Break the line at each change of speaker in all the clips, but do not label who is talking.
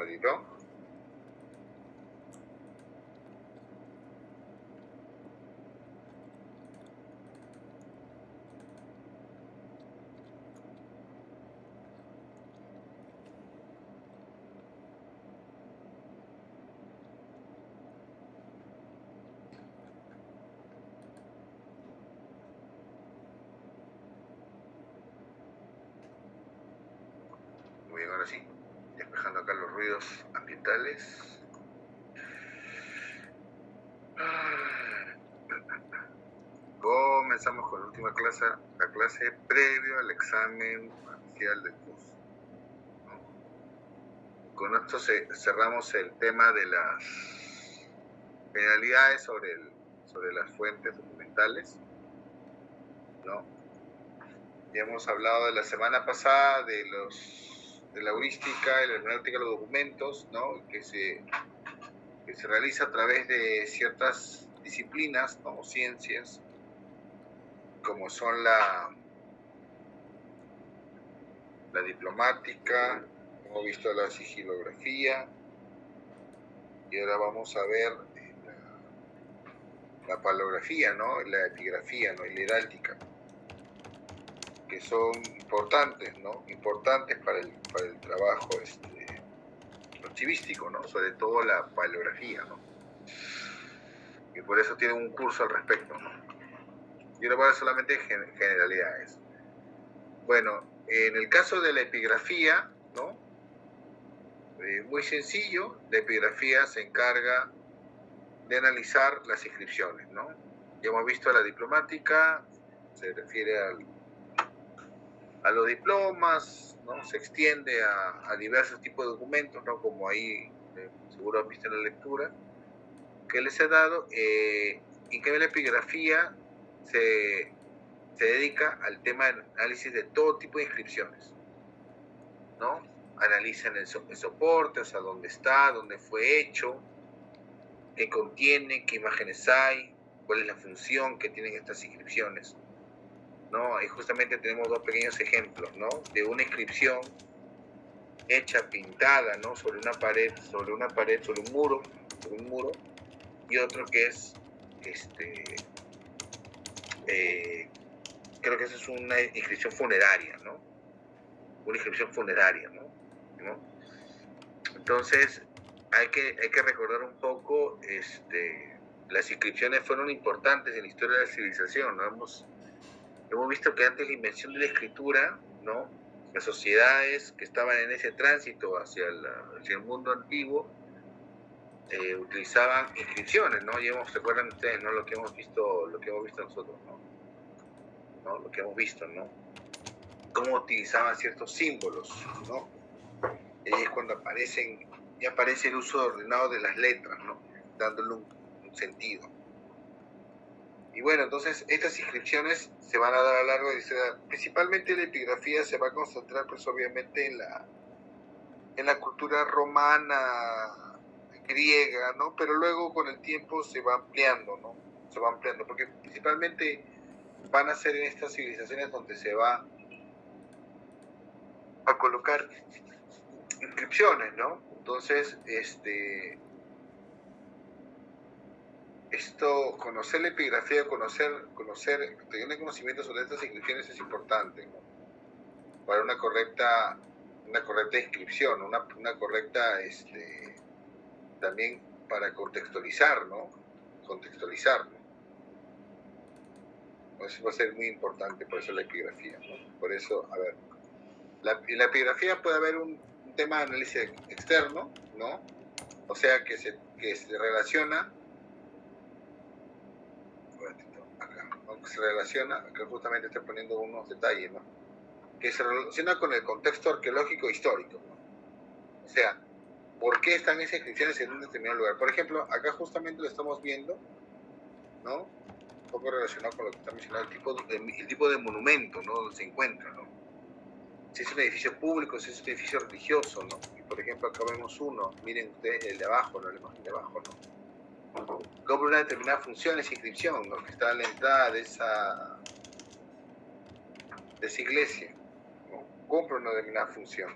abrirlo. Muy bien, ahora sí, despejando acá los ruidos ambientales. Comenzamos con la última clase, la clase previo al examen parcial del curso. Con esto cerramos el tema de las generalidades sobre las fuentes documentales, ¿no? Ya hemos hablado de la semana pasada de la heurística y la hermenéutica de los documentos, ¿no? Que se realiza a través de ciertas disciplinas, ¿no? O ciencias, como son la diplomática, hemos visto la sigilografía, y ahora vamos a ver la palografía, ¿no? La epigrafía, ¿no? Y la heráldica, que son importantes, ¿no? Importantes para el trabajo archivístico, ¿no? Sobre todo la paleografía, ¿no? Y por eso tiene un curso al respecto, ¿no? Yo le voy a dar solamente generalidades. Bueno, en el caso de la epigrafía, ¿no? Muy sencillo, la epigrafía se encarga de analizar las inscripciones, ¿no? Ya hemos visto la diplomática, se refiere a los diplomas, ¿no? Se extiende a diversos tipos de documentos, ¿no? Como ahí seguro han visto en la lectura que les he dado. En cambio, la epigrafía se dedica al tema de análisis de todo tipo de inscripciones, ¿no? Analizan el soporte, o sea, dónde está, dónde fue hecho, qué contiene, qué imágenes hay, cuál es la función que tienen estas inscripciones, ¿no? Y justamente tenemos dos pequeños ejemplos, ¿no? De una inscripción hecha, pintada, ¿no? Sobre una pared, sobre un muro, y otro que es, creo que esa es una inscripción funeraria, ¿no? Una inscripción funeraria, ¿no? Entonces, hay que recordar un poco, las inscripciones fueron importantes en la historia de la civilización, ¿no? Hemos visto que antes de la invención de la escritura, ¿no? Las sociedades que estaban en ese tránsito hacia el mundo antiguo utilizaban inscripciones, ¿no? ¿Se acuerdan ustedes, ¿no? Lo que hemos visto nosotros, ¿no? Lo que hemos visto, ¿no? Cómo utilizaban ciertos símbolos, ¿no? Y es cuando aparece el uso ordenado de las letras, ¿no? Dándole un sentido. Y bueno, entonces estas inscripciones se van a dar a lo largo de la historia. Principalmente la epigrafía se va a concentrar, pues obviamente, en la cultura romana, griega, ¿no? Pero luego con el tiempo se va ampliando, ¿no? Se va ampliando, porque principalmente van a ser en estas civilizaciones donde se va a colocar inscripciones, ¿no? Entonces, conocer la epigrafía, tener conocimiento sobre estas inscripciones es importante, ¿no? Para una correcta inscripción, una correcta, también para contextualizar, ¿no? Eso va a ser muy importante, por eso la epigrafía, ¿no? Por eso, a ver, en la epigrafía puede haber un tema de análisis externo, ¿no? O sea, que se relaciona, acá justamente estoy poniendo unos detalles, ¿no? Que se relaciona con el contexto arqueológico e histórico, ¿no? O sea, ¿por qué están esas inscripciones en un determinado lugar? Por ejemplo, acá justamente lo estamos viendo, ¿no? Un poco relacionado con lo que está mencionando, el tipo de monumento, ¿no? Donde se encuentra, ¿no? Si es un edificio público, si es un edificio religioso, ¿no? Y por ejemplo, acá vemos uno, miren ustedes el de abajo, ¿no? La imagen de abajo, ¿no? Cumple una determinada función esa inscripción, ¿no? Que está en la entrada de esa iglesia, ¿no? Cumple una determinada función.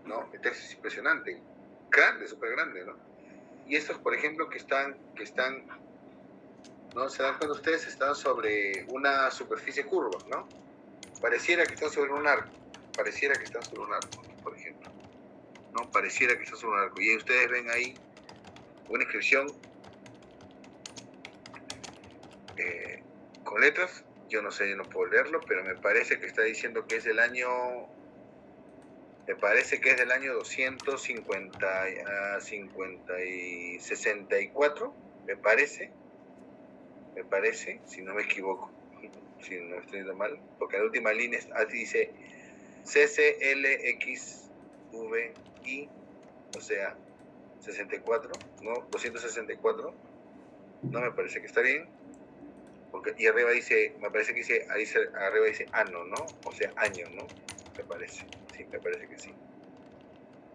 ¿no? El texto es impresionante, grande, súper grande, ¿no? Y estos, por ejemplo, que están, ¿no? Se dan cuenta ustedes, están sobre una superficie curva, ¿no? Pareciera que están sobre un arco, por ejemplo, ¿no? Pareciera que están sobre un arco. Y ustedes ven ahí una inscripción con letras. Yo no sé, yo no puedo leerlo, pero me parece que está diciendo que es del año... Me parece que es del año 250 y 64, me parece, si no me equivoco, si no estoy yendo mal, porque la última línea así dice CCLXVI, o sea, 64, ¿no? 264, no me parece que está bien, porque, y arriba dice, me parece que dice, ahí arriba dice ano, ¿no? O sea, año, ¿no? Me parece, sí, me parece que sí.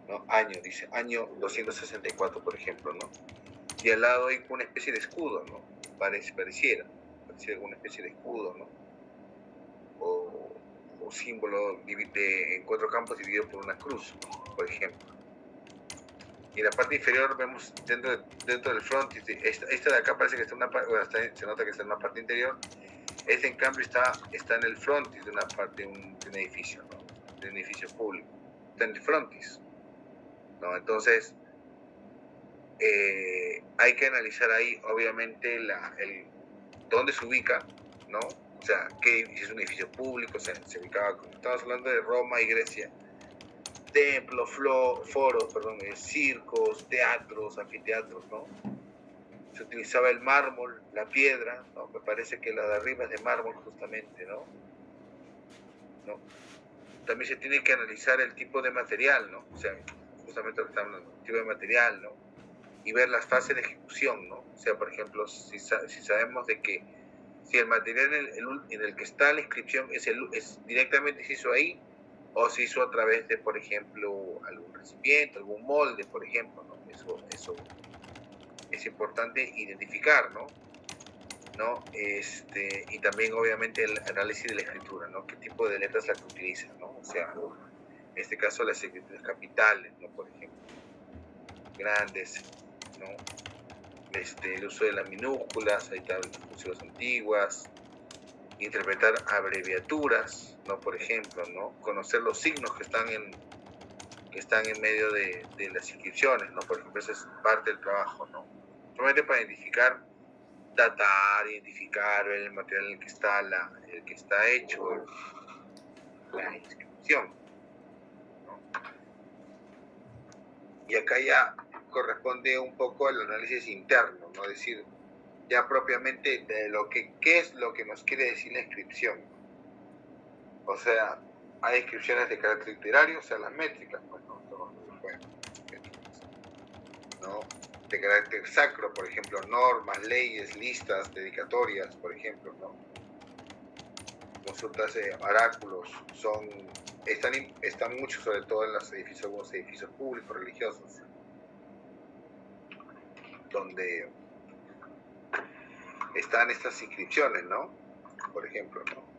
¿No? Año, dice, año 264, por ejemplo, ¿no? Y al lado hay una especie de escudo, ¿no? Pareciera alguna especie de escudo, ¿no? O símbolo en 4 campos dividido por una cruz, por ejemplo. Y en la parte inferior vemos dentro del frontis, esta de acá parece que está en una parte, bueno, se nota que está en una parte interior. Este en cambio está en el frontis de una parte de un edificio, ¿no? De un edificio público. Está en el frontis, ¿no? Entonces, hay que analizar ahí, obviamente, dónde se ubica, ¿no? O sea, si es un edificio público, se ubicaba, estamos hablando de Roma y Grecia, templos, foros, circos, teatros, anfiteatros, ¿no? Se utilizaba el mármol, la piedra, ¿no? Me parece que la de arriba es de mármol justamente, ¿no? También se tiene que analizar el tipo de material, ¿no? O sea, justamente lo que estamos hablando, el tipo de material, ¿no? Y ver las fases de ejecución, ¿no? O sea, por ejemplo, si sabemos de que si el material en el que está la inscripción es directamente se hizo ahí, o se hizo a través de, por ejemplo, algún recipiente, algún molde, por ejemplo, ¿no? Eso es importante identificar, ¿no? Y también, obviamente, el análisis de la escritura, ¿no? ¿Qué tipo de letras la que utiliza, ¿no? O sea, en este caso las escrituras capitales, ¿no? Por ejemplo, grandes, ¿no? El uso de las minúsculas, ahí están las funciones antiguas, interpretar abreviaturas, ¿no? Por ejemplo, ¿no? Conocer los signos que están en medio de las inscripciones, ¿no? Por ejemplo, esa es parte del trabajo, ¿no? Solamente para identificar, datar, identificar el material en el que está hecho la inscripción, ¿no? Y acá ya corresponde un poco al análisis interno, ¿no? Es decir, ya propiamente de qué es lo que nos quiere decir la inscripción. O sea, hay inscripciones de carácter literario, o sea, las métricas, pues, ¿no? ¿No? De carácter sacro, por ejemplo, normas, leyes, listas, dedicatorias, por ejemplo, ¿no? Consultas de oráculos, están mucho, sobre todo en algunos edificios públicos, religiosos, donde están estas inscripciones, ¿no? Por ejemplo, ¿no?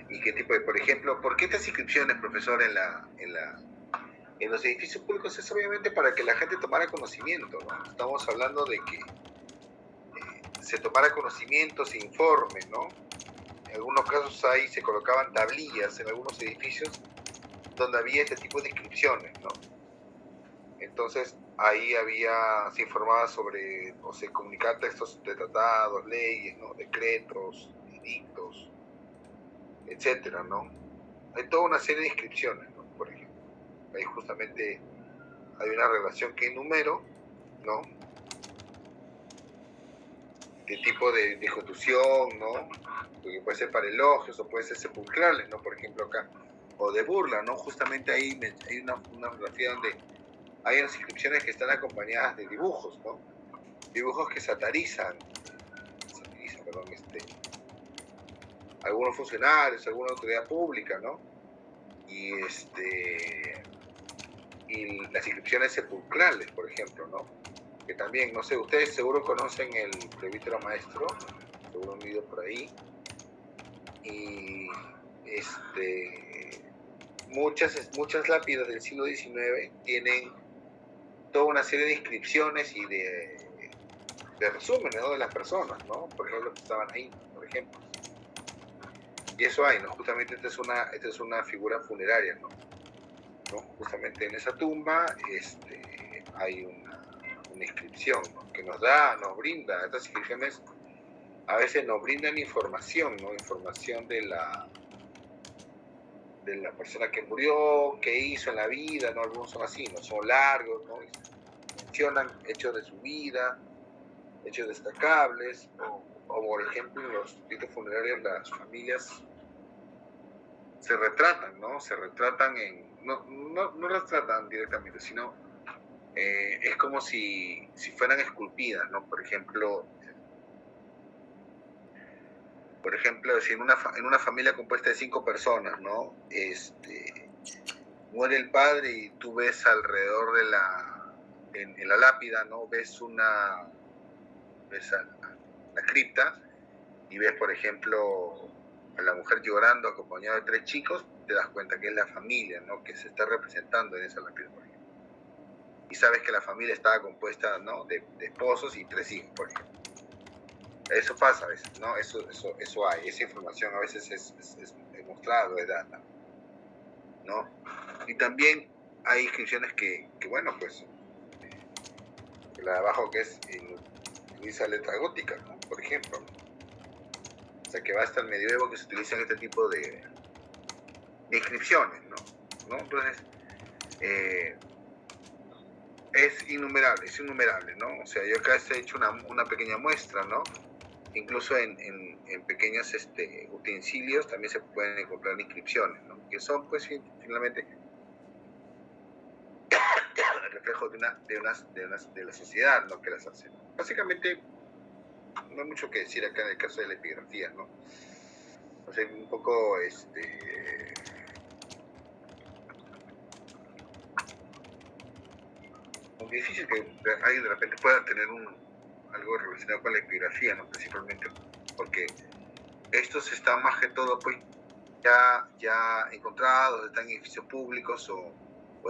¿Y qué tipo de, por ejemplo, por qué estas inscripciones, profesor, en los edificios públicos? Es obviamente para que la gente tomara conocimiento, ¿no? Estamos hablando de que se tomara conocimiento, se informe, ¿no? En algunos casos ahí se colocaban tablillas en algunos edificios donde había este tipo de inscripciones, ¿no? Entonces ahí se informaba sobre, o se comunicaba textos de tratados, leyes, ¿no? Decretos, edictos, etcétera, ¿no? Hay toda una serie de inscripciones, ¿no? Por ejemplo, ahí justamente hay una relación que enumero, ¿no? De tipo de constitución, ¿no? Porque puede ser para elogios o puede ser sepulcrales, ¿no? Por ejemplo acá, o de burla, ¿no? Justamente ahí hay una fotografía donde hay unas inscripciones que están acompañadas de dibujos, ¿no? Dibujos que satirizan, algunos funcionarios, alguna autoridad pública, ¿no? Y las inscripciones sepulcrales, por ejemplo, ¿no? Que también, no sé, ustedes seguro conocen el presbítero maestro, seguro han leído por ahí. Y muchas lápidas del siglo XIX tienen toda una serie de inscripciones y de resúmenes, ¿no?, de las personas, ¿no? Por ejemplo, que estaban ahí, por ejemplo. Y eso hay, ¿no? Justamente esta es una figura funeraria, ¿no? Justamente en esa tumba hay una inscripción, ¿no?, que nos brinda, estas inscripciones a veces nos brindan información, ¿no? Información de la persona que murió, qué hizo en la vida, ¿no? Algunos son así, ¿no? Son largos, ¿no? Y mencionan hechos de su vida, hechos destacables, o por ejemplo en los ritos funerarios las familias se retratan, ¿no? Se retratan no retratan directamente, sino es como si fueran esculpidas, ¿no? Por ejemplo, si en una familia compuesta de 5 personas, ¿no? Muere el padre y tú ves alrededor en la lápida, ¿no? Ves la cripta y ves, por ejemplo, a la mujer llorando acompañada de 3 chicos, te das cuenta que es la familia, ¿no?, que se está representando en esa lápida, por ejemplo. Y sabes que la familia estaba compuesta, ¿no?, de esposos y 3 hijos, por ejemplo. Eso pasa a veces, ¿no? Eso hay, esa información a veces es mostrada, es data, ¿no? Y también hay inscripciones que bueno, pues, la de abajo que utiliza letra gótica, ¿no?, por ejemplo, ¿no? O sea, que va hasta el medioevo que se utilizan este tipo de inscripciones, ¿no? Entonces, es innumerable, ¿no? O sea, yo acá he hecho una pequeña muestra, ¿no? Incluso en pequeños utensilios también se pueden encontrar inscripciones, ¿no?, que son, pues, finalmente el reflejo de la sociedad, ¿no?, que las hace. Básicamente, no hay mucho que decir acá en el caso de la epigrafía, ¿no? O sea, un poco, muy difícil que alguien de repente pueda tener algo relacionado con la epigrafía, ¿no?, principalmente porque estos están más que todo, pues, ya encontrados, están en edificios públicos o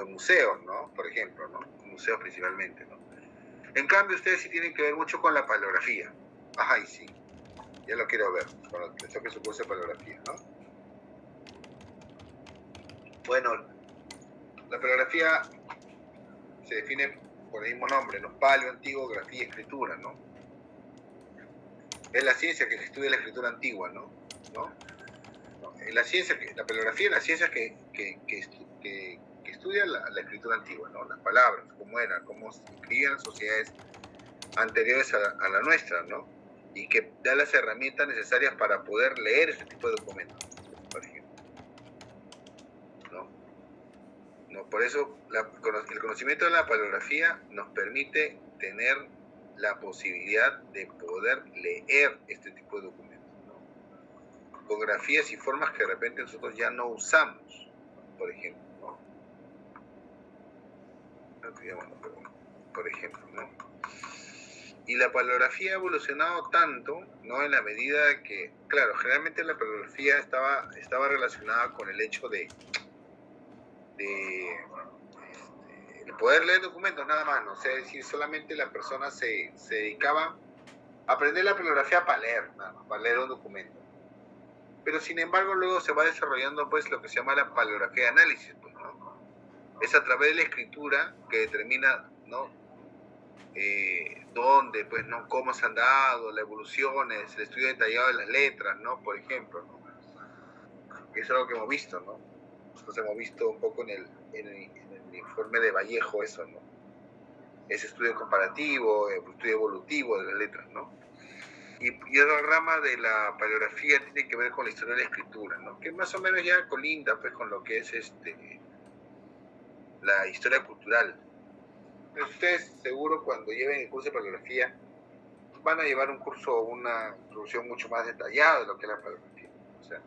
en museos, ¿no?, por ejemplo, ¿no?, museos principalmente, ¿no? En cambio, ustedes sí tienen que ver mucho con la paleografía. Ajá, y sí, ya lo quiero ver, con lo que supone paleografía, ¿no? Bueno, la paleografía se define por el mismo nombre, ¿no?, paleo, antiguo, grafía, escritura, ¿no? Es la ciencia que estudia la escritura antigua, ¿no? La paleografía es la ciencia que estudia la escritura antigua, ¿no? Las palabras, cómo se escribían las sociedades anteriores a la nuestra, ¿no? Y que da las herramientas necesarias para poder leer este tipo de documentos, por ejemplo, ¿no? Por eso el conocimiento de la paleografía nos permite tener la posibilidad de poder leer este tipo de documentos, ¿no?, con grafías y formas que de repente nosotros ya no usamos, por ejemplo, ¿no? Por ejemplo, ¿no? Y la paleografía ha evolucionado tanto, ¿no?, en la medida que, claro, generalmente la paleografía estaba relacionada con el hecho de poder leer documentos nada más, ¿no? O sea, es decir, solamente la persona se dedicaba a aprender la paleografía para leer, nada más, para leer un documento. Pero sin embargo luego se va desarrollando, pues, lo que se llama la paleografía de análisis, pues, ¿no? Es a través de la escritura que determina, ¿no?, dónde, pues, ¿no?, cómo se han dado las evoluciones, el estudio detallado de las letras, ¿no?, por ejemplo, ¿no? Eso es algo que hemos visto, ¿no? Nosotros hemos visto un poco en el informe de Vallejo eso, ¿no? Ese estudio comparativo, estudio evolutivo de las letras, ¿no? Y otra rama de la paleografía tiene que ver con la historia de la escritura, ¿no?, que más o menos ya colinda, pues, con lo que es la historia cultural. Entonces, ustedes seguro cuando lleven el curso de paleografía van a llevar un curso, una introducción mucho más detallada de lo que es la paleografía. O sea,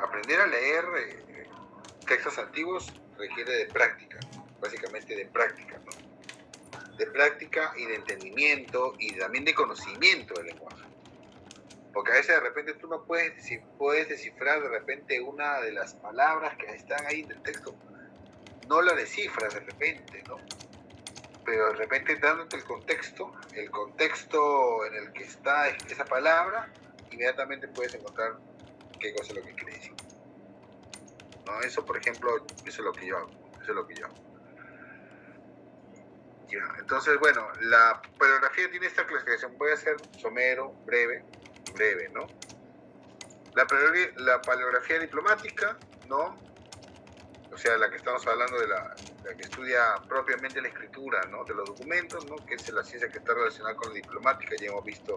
aprender a leer textos antiguos requiere de práctica, básicamente de práctica, ¿no? de práctica y de entendimiento y también de conocimiento del lenguaje. Porque a veces de repente tú no puedes descifrar de repente una de las palabras que están ahí en el texto. No la descifras de repente, ¿no? Pero de repente dándote el contexto en el que está esa palabra, inmediatamente puedes encontrar qué cosa es lo que quiere decir. ¿No? Eso, por ejemplo, eso es lo que yo hago. Ya. Entonces, bueno, la paleografía tiene esta clasificación. Puede ser somero, breve, ¿no? La paleografía diplomática, ¿no? O sea, la que estamos hablando de la que estudia propiamente la escritura, ¿no? De los documentos, ¿no? Que es la ciencia que está relacionada con la diplomática. Ya hemos visto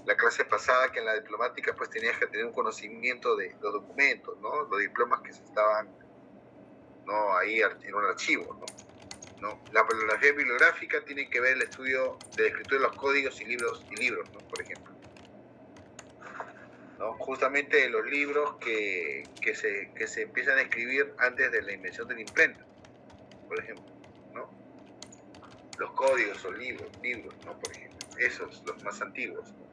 la clase pasada que en la diplomática pues tenías que tener un conocimiento de los documentos, ¿no? Los diplomas que se estaban, ¿no? Ahí en un archivo, ¿no? La paleografía bibliográfica tiene que ver el estudio de la escritura de los códigos y libros, ¿no? Por ejemplo. ¿No? Justamente los libros que se empiezan a escribir antes de la invención de la imprenta, por ejemplo, ¿no? Los códigos o libros, ¿no? Por ejemplo, esos, los más antiguos, ¿no?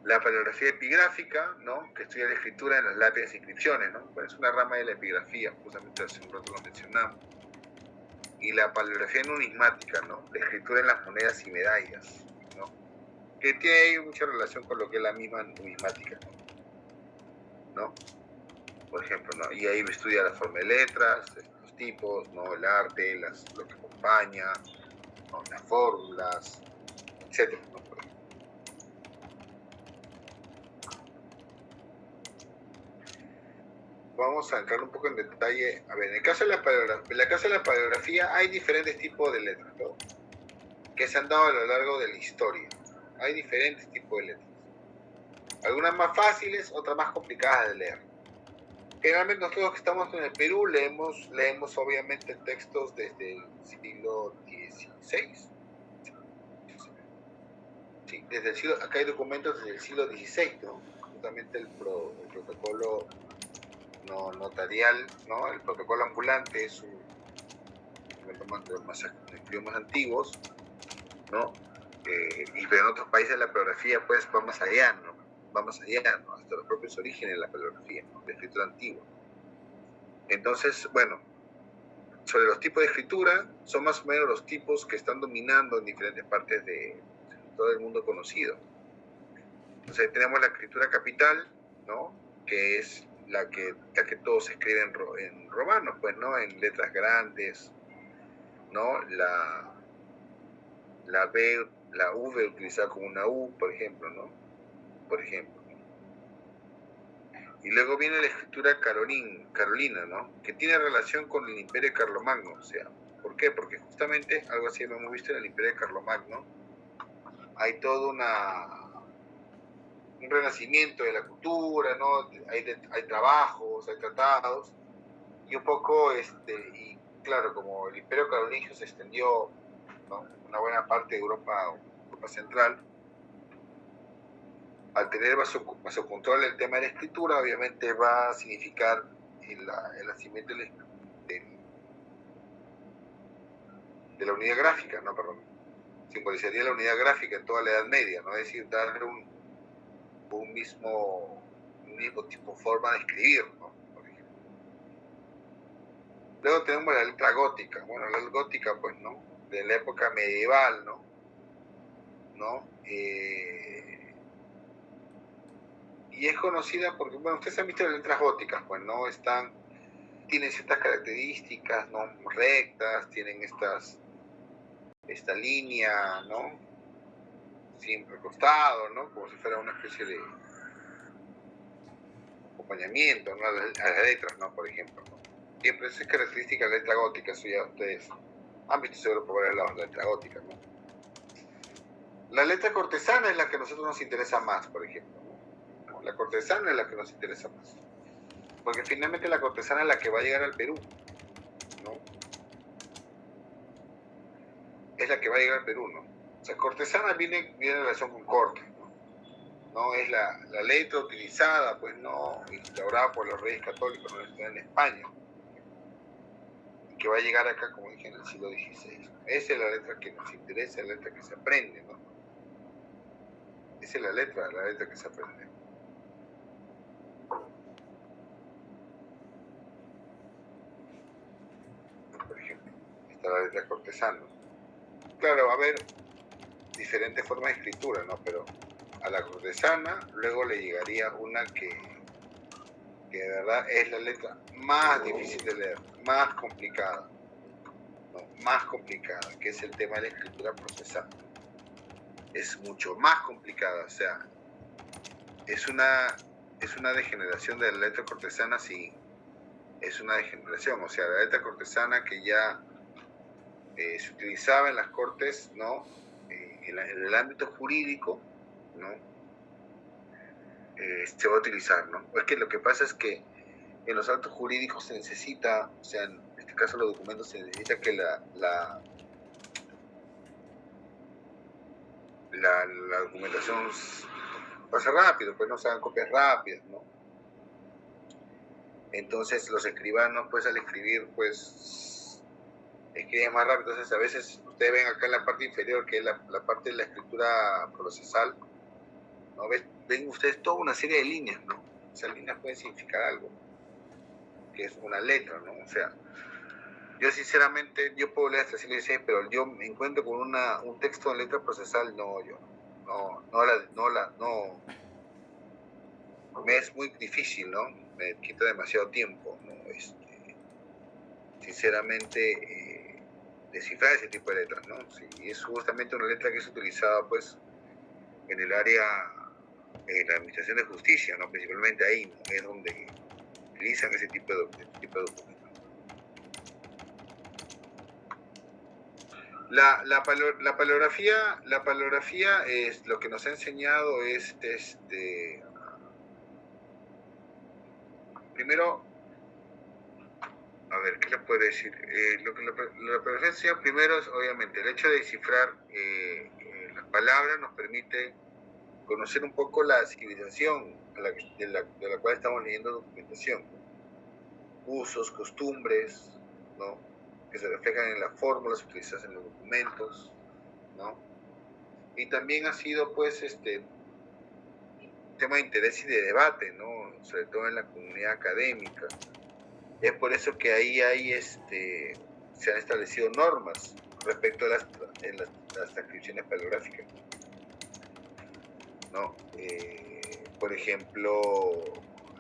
La paleografía epigráfica, ¿no? Que estudia la escritura en las lápidas e inscripciones, ¿no? Pues es una rama de la epigrafía, justamente hace un rato lo mencionamos. Y la paleografía numismática, ¿no? La escritura en las monedas y medallas, ¿no? Que tiene mucha relación con lo que es la misma numismática, ¿no? Por ejemplo, ¿no? Y ahí estudia la forma de letras, los tipos, ¿no? El arte, lo que acompaña, ¿no? Las fórmulas, etc., ¿no? Vamos a entrar un poco en detalle. A ver, en el caso de la paleografía hay diferentes tipos de letras, ¿no? Que se han dado a lo largo de la historia. Hay diferentes tipos de letras. Algunas más fáciles, otras más complicadas de leer. Generalmente nosotros que estamos en el Perú leemos obviamente textos desde el siglo XVI. Sí, desde el siglo, acá hay documentos desde el siglo XVI, ¿no? Justamente el protocolo notarial, ¿no? El protocolo ambulante es un documento de los escritos más antiguos, ¿no? Y pero en otros países la paleografía pues va más allá, ¿no? Hasta los propios orígenes de la paleografía, ¿no? De escritura antigua. Entonces, bueno, sobre los tipos de escritura, son más o menos los tipos que están dominando en diferentes partes de todo el mundo conocido. Entonces tenemos la escritura capital, ¿no? Que es la que todos escriben en romanos, pues, ¿no? En letras grandes, ¿no? La V utilizada como una U, por ejemplo, ¿no? Y luego viene la escritura carolina, ¿no? Que tiene relación con el Imperio Carlomagno, o sea, ¿por qué? Porque justamente algo así lo hemos visto en el Imperio Carlomagno. Hay todo un renacimiento de la cultura, ¿no? Hay trabajos, hay tratados, y un poco, y claro, como el Imperio Carolingio se extendió, ¿no? Una buena parte de Europa Central, al tener bajo control el tema de la escritura, obviamente va a significar el nacimiento de la unidad gráfica, ¿no? Perdón. Simbolizaría la unidad gráfica en toda la Edad Media, ¿no? Es decir, darle un mismo tipo, forma de escribir, ¿no? Por ejemplo. Luego tenemos la letra gótica. Bueno, la letra gótica, pues, ¿no? De la época medieval, ¿no? Y es conocida porque, bueno, ustedes han visto las letras góticas, pues, ¿no? Tienen ciertas características, ¿no? Rectas, tienen esta línea, ¿no? Siempre costado, ¿no? Como si fuera una especie de acompañamiento, ¿no? A las letras, ¿no? Por ejemplo, ¿no? Siempre es característica de la letra gótica, eso ya ustedes han visto seguro por varios lados la letra gótica, ¿no? La letra cortesana es la que a nosotros nos interesa más, por ejemplo, ¿no? La cortesana es la que nos interesa más. Porque finalmente la cortesana es la que va a llegar al Perú, ¿no? Es la que va a llegar al Perú, ¿no? O sea, cortesana viene en relación con corte, ¿no? Es la letra utilizada, pues, ¿no? Instaurada por los reyes católicos en España, que va a llegar acá, como dije, en el siglo XVI. Esa es la letra que nos interesa, la letra que se aprende, ¿no? Esa es la letra que se aprende. Por ejemplo, está la letra cortesana. Claro, va a haber diferentes formas de escritura, ¿no? Pero a la cortesana luego le llegaría una que de verdad es la letra más difícil de leer, más complicada, ¿no? Más complicada, que es el tema de la escritura procesal. Es mucho más complicada, o sea, es una degeneración de la letra cortesana, sí, es una degeneración, o sea, la letra cortesana que ya se utilizaba en las cortes, ¿no? En el ámbito jurídico, ¿no? Se va a utilizar, ¿no? Es que lo que pasa es que en los actos jurídicos se necesita, o sea, en este caso los documentos, se necesita que la documentación pase rápido, pues no se hagan copias rápidas, ¿no? Entonces los escribanos, pues al escribir, pues escriben más rápido. Entonces a veces ustedes ven acá en la parte inferior, que es la parte de la escritura procesal, ¿no? Ven ustedes toda una serie de líneas, ¿no? Esas líneas pueden significar algo, que es una letra, ¿no? O sea, yo sinceramente, yo puedo leer hasta el siglo XVI, pero yo me encuentro con un texto en letra procesal, me es muy difícil, ¿no? Me quita demasiado tiempo, ¿no? Sinceramente, descifrar ese tipo de letras, ¿no? Sí, es justamente una letra que es utilizada, pues, en el área, en la administración de justicia, ¿no? Principalmente ahí, ¿no? Es donde utilizan ese tipo de documentos. La paleografía es lo que nos ha enseñado es primero, a ver, ¿qué le puedo decir? Lo que la paleografía enseña primero es obviamente el hecho de descifrar las palabras nos permite conocer un poco la civilización de la cual estamos leyendo documentación, usos, costumbres, ¿no? Que se reflejan en las fórmulas utilizadas en los documentos, ¿no? Y también ha sido, pues, tema de interés y de debate, ¿no? Sobre todo en la comunidad académica. Es por eso que ahí se han establecido normas respecto a las transcripciones paleográficas, ¿no? Por ejemplo,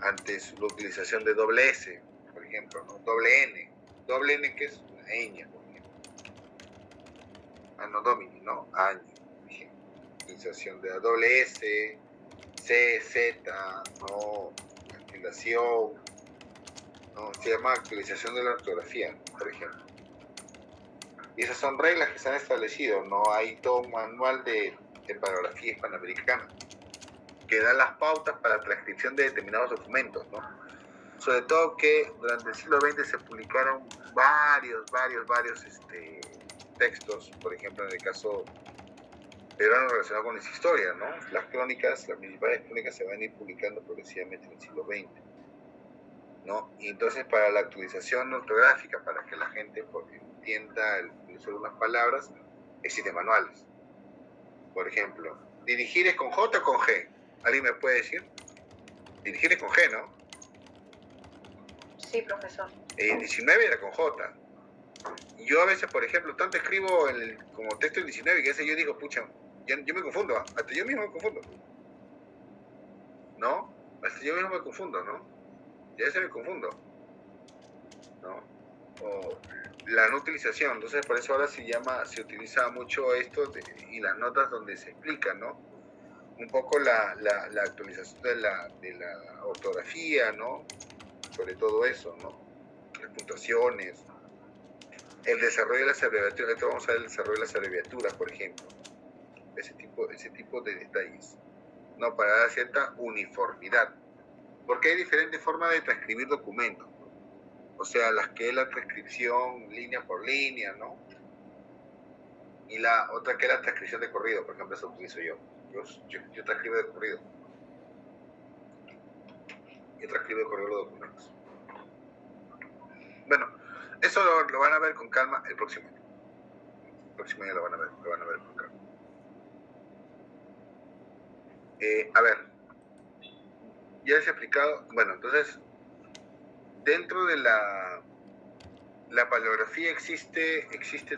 antes la utilización de doble S, por ejemplo, ¿no? Doble N que es una ñ, por ejemplo. No domini, ¿no? Año, por ejemplo. Utilización de la doble S, C, Z, ¿no? Actualización, ¿no? Se llama actualización de la ortografía, por ejemplo. Y esas son reglas que se han establecido, no hay todo un manual de paleografía hispanoamericana que da las pautas para la transcripción de determinados documentos, ¿no? Sobre todo que durante el siglo XX se publicaron varios textos, por ejemplo, en el caso peruano relacionado con esa historia, ¿no? Las principales crónicas se van a ir publicando progresivamente en el siglo XX, ¿no? Y entonces para la actualización ortográfica, para que la gente entienda el uso de unas palabras, existen manuales. Por ejemplo, dirigir es con J o con G. ¿Alguien me puede decir? Dirigir es con G, ¿no?
Sí, profesor.
19 era con J. Y yo a veces, por ejemplo, tanto escribo como texto en 19 que a veces yo digo, pucha, yo me confundo, ¿eh? Hasta yo mismo me confundo. ¿No? Hasta yo mismo me confundo, ¿no? Y a veces me confundo, ¿no? O la no utilización, entonces por eso ahora se utiliza mucho esto y las notas donde se explica, ¿no? Un poco la actualización de la ortografía, ¿no? Sobre todo eso, ¿no? Las puntuaciones, el desarrollo de las abreviaturas. Esto vamos a ver el desarrollo de las abreviaturas, por ejemplo. Ese tipo de detalles, ¿no? Para dar cierta uniformidad. Porque hay diferentes formas de transcribir documentos, ¿no? O sea, las que es la transcripción línea por línea, ¿no? Y la otra que es la transcripción de corrido, por ejemplo, eso utilizo yo. Yo transcribo de corrido. Yo transcribo de corrido los documentos. Bueno, Eso lo van a ver con calma el próximo año. El próximo año lo van a ver con calma. A ver, ya les he explicado, bueno, entonces, dentro de la paleografía existe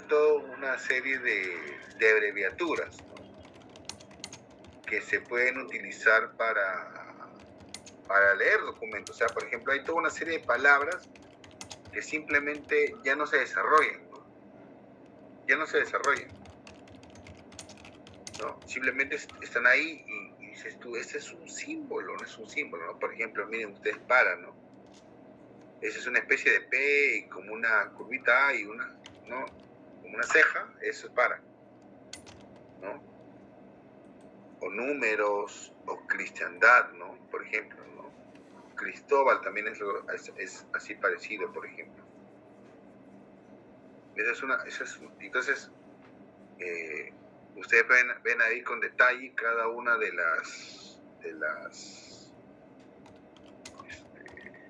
toda una serie de abreviaturas, ¿no?, que se pueden utilizar para leer documentos. O sea, por ejemplo, hay toda una serie de palabras que simplemente ya no se desarrollan, ¿no? Ya no se desarrollan, ¿no? Simplemente están ahí y dices tú, este es un símbolo, no es un símbolo, ¿no? Por ejemplo, miren ustedes para, ¿no? Esa es una especie de P y como una curvita A y una, ¿no?, como una ceja, eso es para, ¿no? O números, o cristiandad, ¿no? Por ejemplo, ¿no? Cristóbal también es así parecido, por ejemplo. Entonces, ustedes ven ahí con detalle cada una de las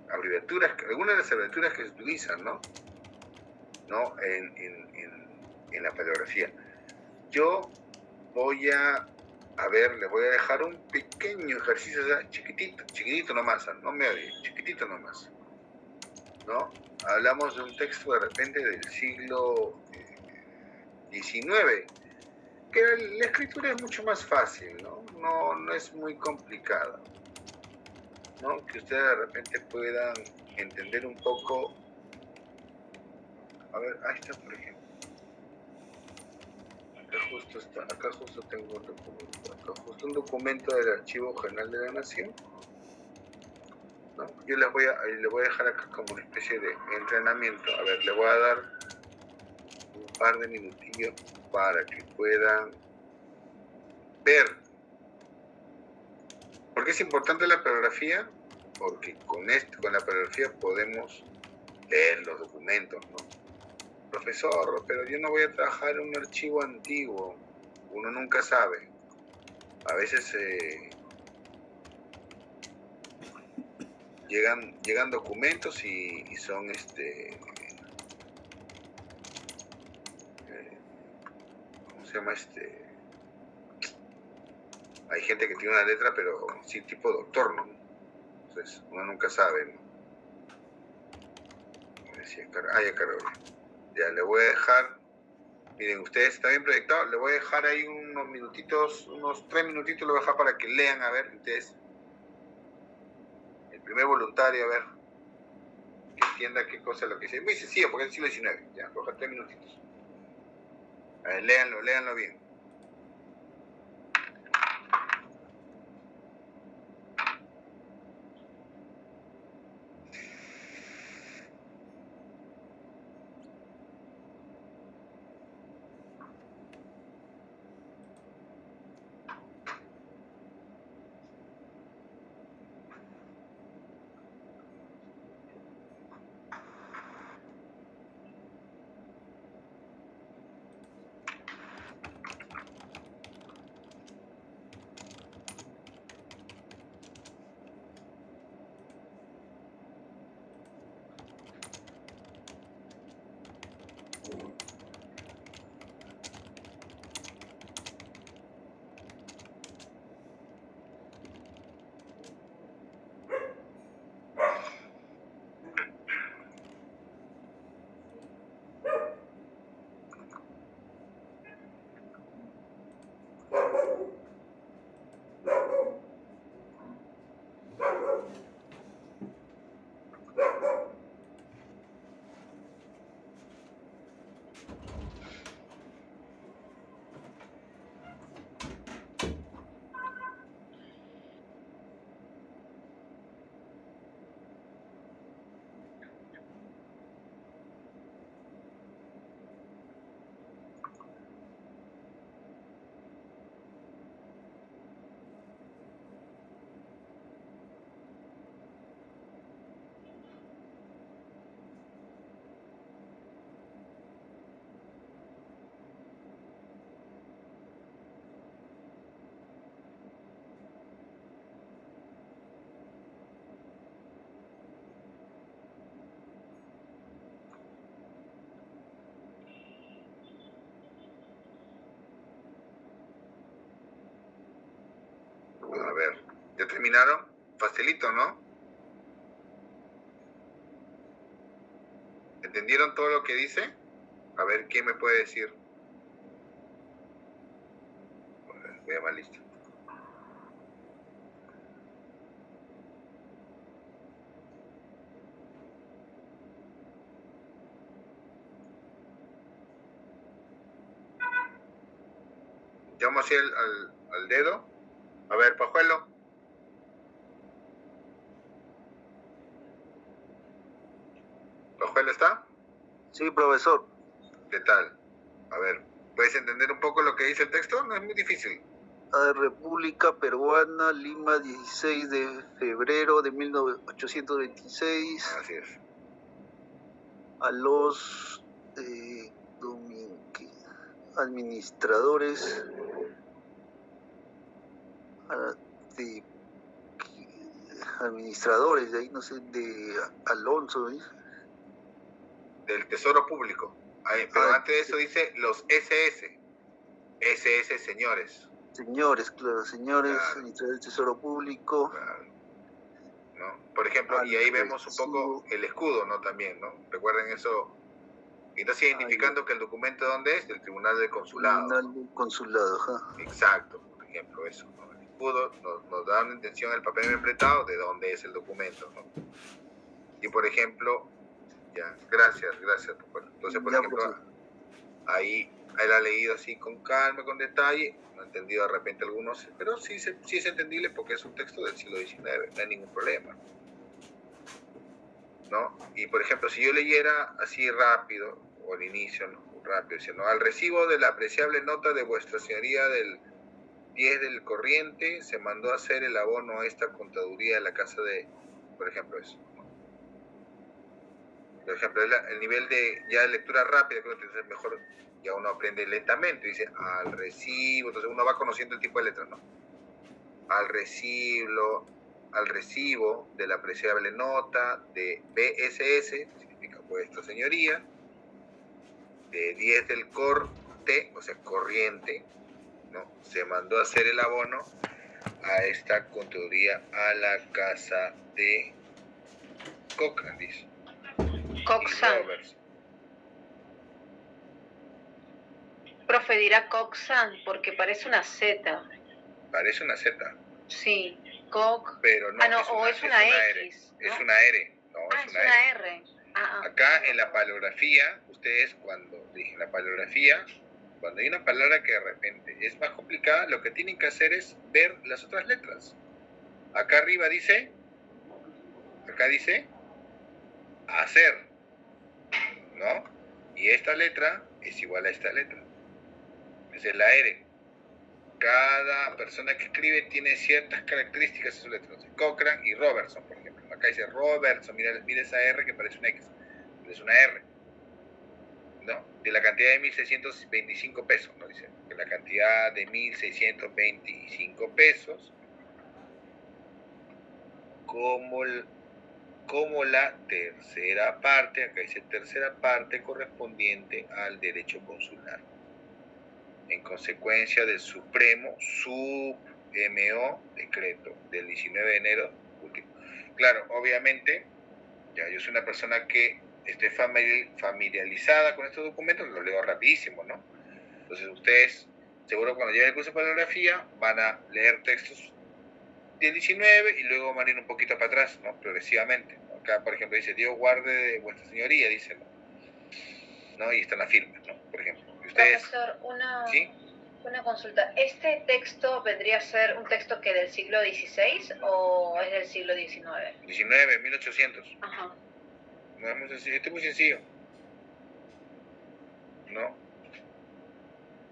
abreviaturas, algunas de las abreviaturas que se utilizan, ¿no? En la paleografía. Yo voy a ver, les voy a dejar un pequeño ejercicio, o sea, chiquitito nomás, no me odien, chiquitito nomás, ¿no? Hablamos de un texto de repente del siglo XIX, que la escritura es mucho más fácil, ¿no? No es muy complicada, ¿no? Que ustedes de repente puedan entender un poco. A ver, ahí está, por ejemplo. Acá justo tengo un documento, acá justo un documento del Archivo General de la Nación, ¿no? Yo les voy a dejar acá como una especie de entrenamiento. A ver, les voy a dar un par de minutillos para que puedan ver. ¿Por qué es importante la paleografía? Porque con la paleografía podemos leer los documentos, ¿no? Profesor, pero yo no voy a trabajar en un archivo antiguo. Uno nunca sabe. A veces llegan documentos y son ¿cómo se llama? Hay gente que tiene una letra, pero sí tipo doctor, ¿no? Entonces, uno nunca sabe, ¿no? Ya cargó. Ya, le voy a dejar. Miren, ustedes están bien proyectados. Le voy a dejar ahí unos minutitos, unos 3 minutitos, le voy a dejar para que lean, a ver, ustedes. El primer voluntario, a ver, que entienda qué cosa es lo que dice. Muy sencillo, porque es el siglo XIX. Ya, voy a dejar 3 minutitos. A ver, léanlo bien. terminaron? Facilito, ¿no? ¿Entendieron todo lo que dice? A ver, ¿quién me puede decir? Voy a llamar listo. Llamo así al dedo. A ver, Pajuelo. ¿Pajuelo está?
Sí, profesor.
¿Qué tal? A ver, ¿puedes entender un poco lo que dice el texto? No es muy difícil.
República Peruana, Lima, 16 de febrero de 1826.
Así es.
A los administradores administradores, de ahí no sé, de Alonso, ¿eh?
Del Tesoro Público. Pero antes de eso dice los SS. SS, señores.
Señores, claro, señores,
Claro.
administradores del Tesoro Público.
Claro. ¿No? Por ejemplo, y ahí vemos un poco el escudo, ¿no? También, ¿no? Recuerden eso. Y estás identificando que el documento, ¿dónde es? Del Tribunal del Consulado.
Tribunal del Consulado, ajá.
Exacto, por ejemplo, eso, ¿no? El escudo nos da una intención, el papel membretado, de dónde es el documento, ¿no? Y por ejemplo, ya, gracias. Entonces, por ejemplo, ahí él ha leído así con calma, con detalle, no ha entendido de repente algunos, pero sí es entendible porque es un texto del siglo XIX, no hay ningún problema, ¿no? Y por ejemplo, si yo leyera así rápido, o al inicio, ¿no? Rápido, diciendo, al recibo de la apreciable nota de vuestra señoría del 10 del corriente, se mandó a hacer el abono a esta contaduría de la casa de, por ejemplo, eso, ¿no? Por ejemplo, el nivel de ya de lectura rápida, creo que es mejor, ya uno aprende lentamente, dice al recibo, entonces uno va conociendo el tipo de letras, ¿no? Al recibo de la apreciable nota de BSS, significa vuestra señoría, de 10 del corte, o sea, corriente, ¿no? Se mandó a hacer el abono a esta contaduría a la casa de Cochrane, dice.
Coxan. Profe, dirá Coxan porque parece una Z.
Parece una Z.
Sí, Coc.
Pero no,
es una X.
¿no? Es una R. No,
es una R.
Acá en la palografía, ustedes cuando dije la palografía, cuando hay una palabra que de repente es más complicada, lo que tienen que hacer es ver las otras letras. Acá arriba dice, hacer, ¿no? Y esta letra es igual a esta letra. Esa es la R. Cada persona que escribe tiene ciertas características de sus letras. Cochrane y Robertson, por ejemplo. Acá dice Robertson, mira esa R que parece una X, es una R, ¿no? De la cantidad de 1.625 pesos, ¿no? Dice que la cantidad de 1.625 pesos, como la tercera parte, acá dice tercera parte correspondiente al derecho consular, en consecuencia del Supremo Sub-MO decreto del 19 de enero último. Claro, obviamente, ya yo soy una persona que esté familiarizada con estos documentos, los leo rapidísimo, ¿no? Entonces ustedes, seguro cuando lleguen el curso de palografía, van a leer textos del 19 y luego van a ir un poquito para atrás, ¿no? Progresivamente. Acá, por ejemplo, dice, Dios guarde de vuestra señoría, dice, ¿no? Y están las firmas, ¿no? Por ejemplo. Ustedes,
profesor,
¿sí?
Una consulta. ¿Este texto vendría a ser un texto que del siglo XVI o es del siglo XIX?
19, 1800.
Ajá.
No es muy sencillo, esto es muy sencillo. ¿No?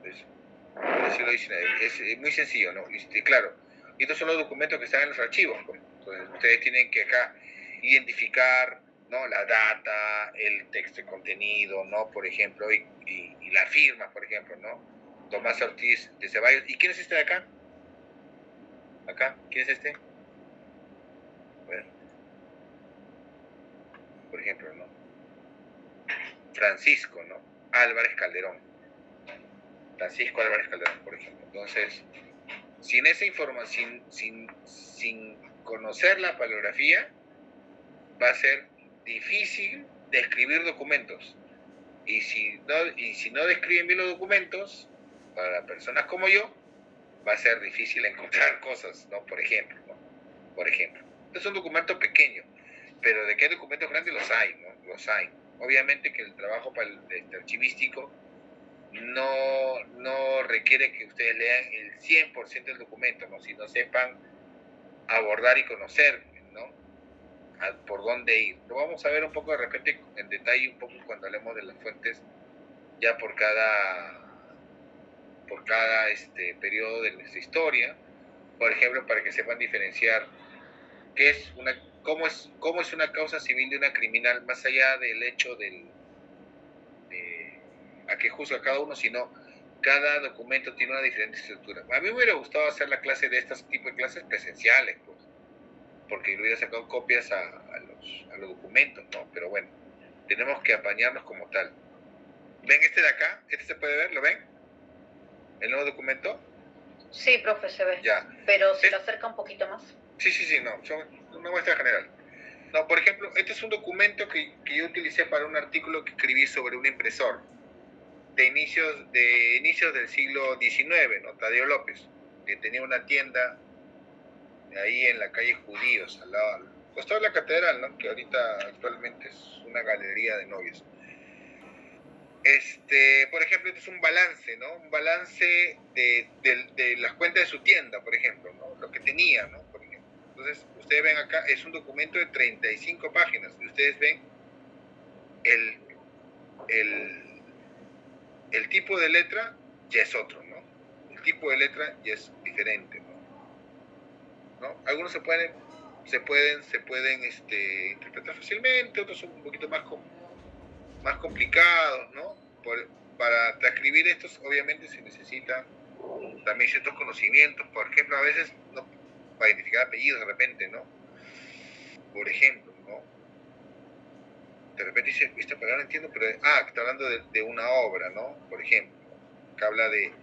Es del siglo XIX. Es muy sencillo, ¿no? Y claro, estos son los documentos que están en los archivos, pues. Entonces, ustedes tienen que acá identificar, ¿no? La data, el texto, el contenido, ¿no? Por ejemplo, y la firma, por ejemplo, ¿no? Tomás Ortiz de Ceballos. ¿Y quién es este de acá? ¿Acá? ¿Quién es este? A ver. Por ejemplo, ¿no? Francisco, ¿no? Álvarez Calderón. Francisco Álvarez Calderón, por ejemplo. Entonces, sin esa información, sin conocer la paleografía, va a ser difícil describir documentos. Y si no describen bien los documentos, para personas como yo, va a ser difícil encontrar cosas, ¿no? Por ejemplo, ¿no? Por ejemplo. Es un documento pequeño, pero de qué documentos grandes los hay, ¿no? Los hay. Obviamente que el trabajo archivístico no requiere que ustedes lean el 100% del documento, ¿no? Si no sepan abordar y conocer, ¿no? Por dónde ir. Lo vamos a ver un poco de repente en detalle, un poco cuando hablemos de las fuentes, ya por cada periodo de nuestra historia. Por ejemplo, para que sepan diferenciar cómo es una causa civil de una criminal, más allá del hecho a que juzga cada uno, sino cada documento tiene una diferente estructura. A mí me hubiera gustado hacer la clase de estos tipos de clases presenciales, pues, porque le hubiera sacado copias a los documentos, ¿no? Pero bueno, tenemos que apañarnos como tal. ¿Ven este de acá? ¿Este se puede ver? ¿Lo ven? ¿El nuevo documento?
Sí, profe, se ve.
Ya.
Pero si lo acerca un poquito más.
Sí, no, son una muestra general. No, por ejemplo, este es un documento que yo utilicé para un artículo que escribí sobre un impresor de inicios del siglo XIX, ¿no? Tadeo López, que tenía una tienda ahí en la calle Judíos, al costado de la catedral, ¿no? Que ahorita actualmente es una galería de novios. Por ejemplo, este es un balance, ¿no? Un balance de las cuentas de su tienda, por ejemplo, ¿no? Lo que tenía, ¿no? Por ejemplo. Entonces, ustedes ven acá, es un documento de 35 páginas. Y ustedes ven el tipo de letra ya es otro, ¿no? El tipo de letra ya es diferente, ¿no? Algunos se pueden interpretar fácilmente, otros son un poquito más complicados, ¿no? Para transcribir estos, obviamente, se necesita también ciertos conocimientos. Por ejemplo, a veces, ¿no? Para identificar apellidos de repente, ¿no? Por ejemplo, ¿no? De repente dice, esta palabra no entiendo, pero está hablando de una obra, ¿no? Por ejemplo, que habla de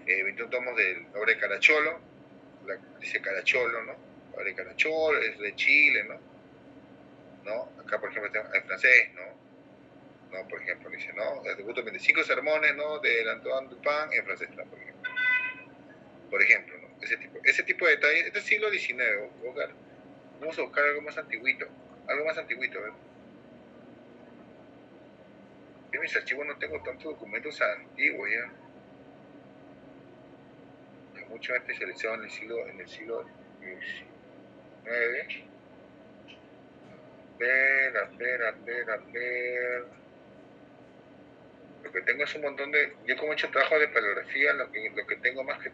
21 tomos de la obra de Caracciolo, dice Caracciolo, ¿no? La obra de Caracciolo, es de Chile, ¿no? Acá, por ejemplo, en francés, ¿no? Por ejemplo, dice, ¿no? El debut de 25 sermones, ¿no? De Antoine Dupin en francés, ¿no? Por ejemplo, ¿no? Ese tipo de detalles. Este es siglo XIX, vamos a buscar algo más antiguito, ¿ves? En mis archivos no tengo tantos documentos antiguos ya. Mucho más especializado en el siglo XIX. A ver. Lo que tengo es un montón de... Yo como he hecho trabajo de paleografía, lo que tengo más que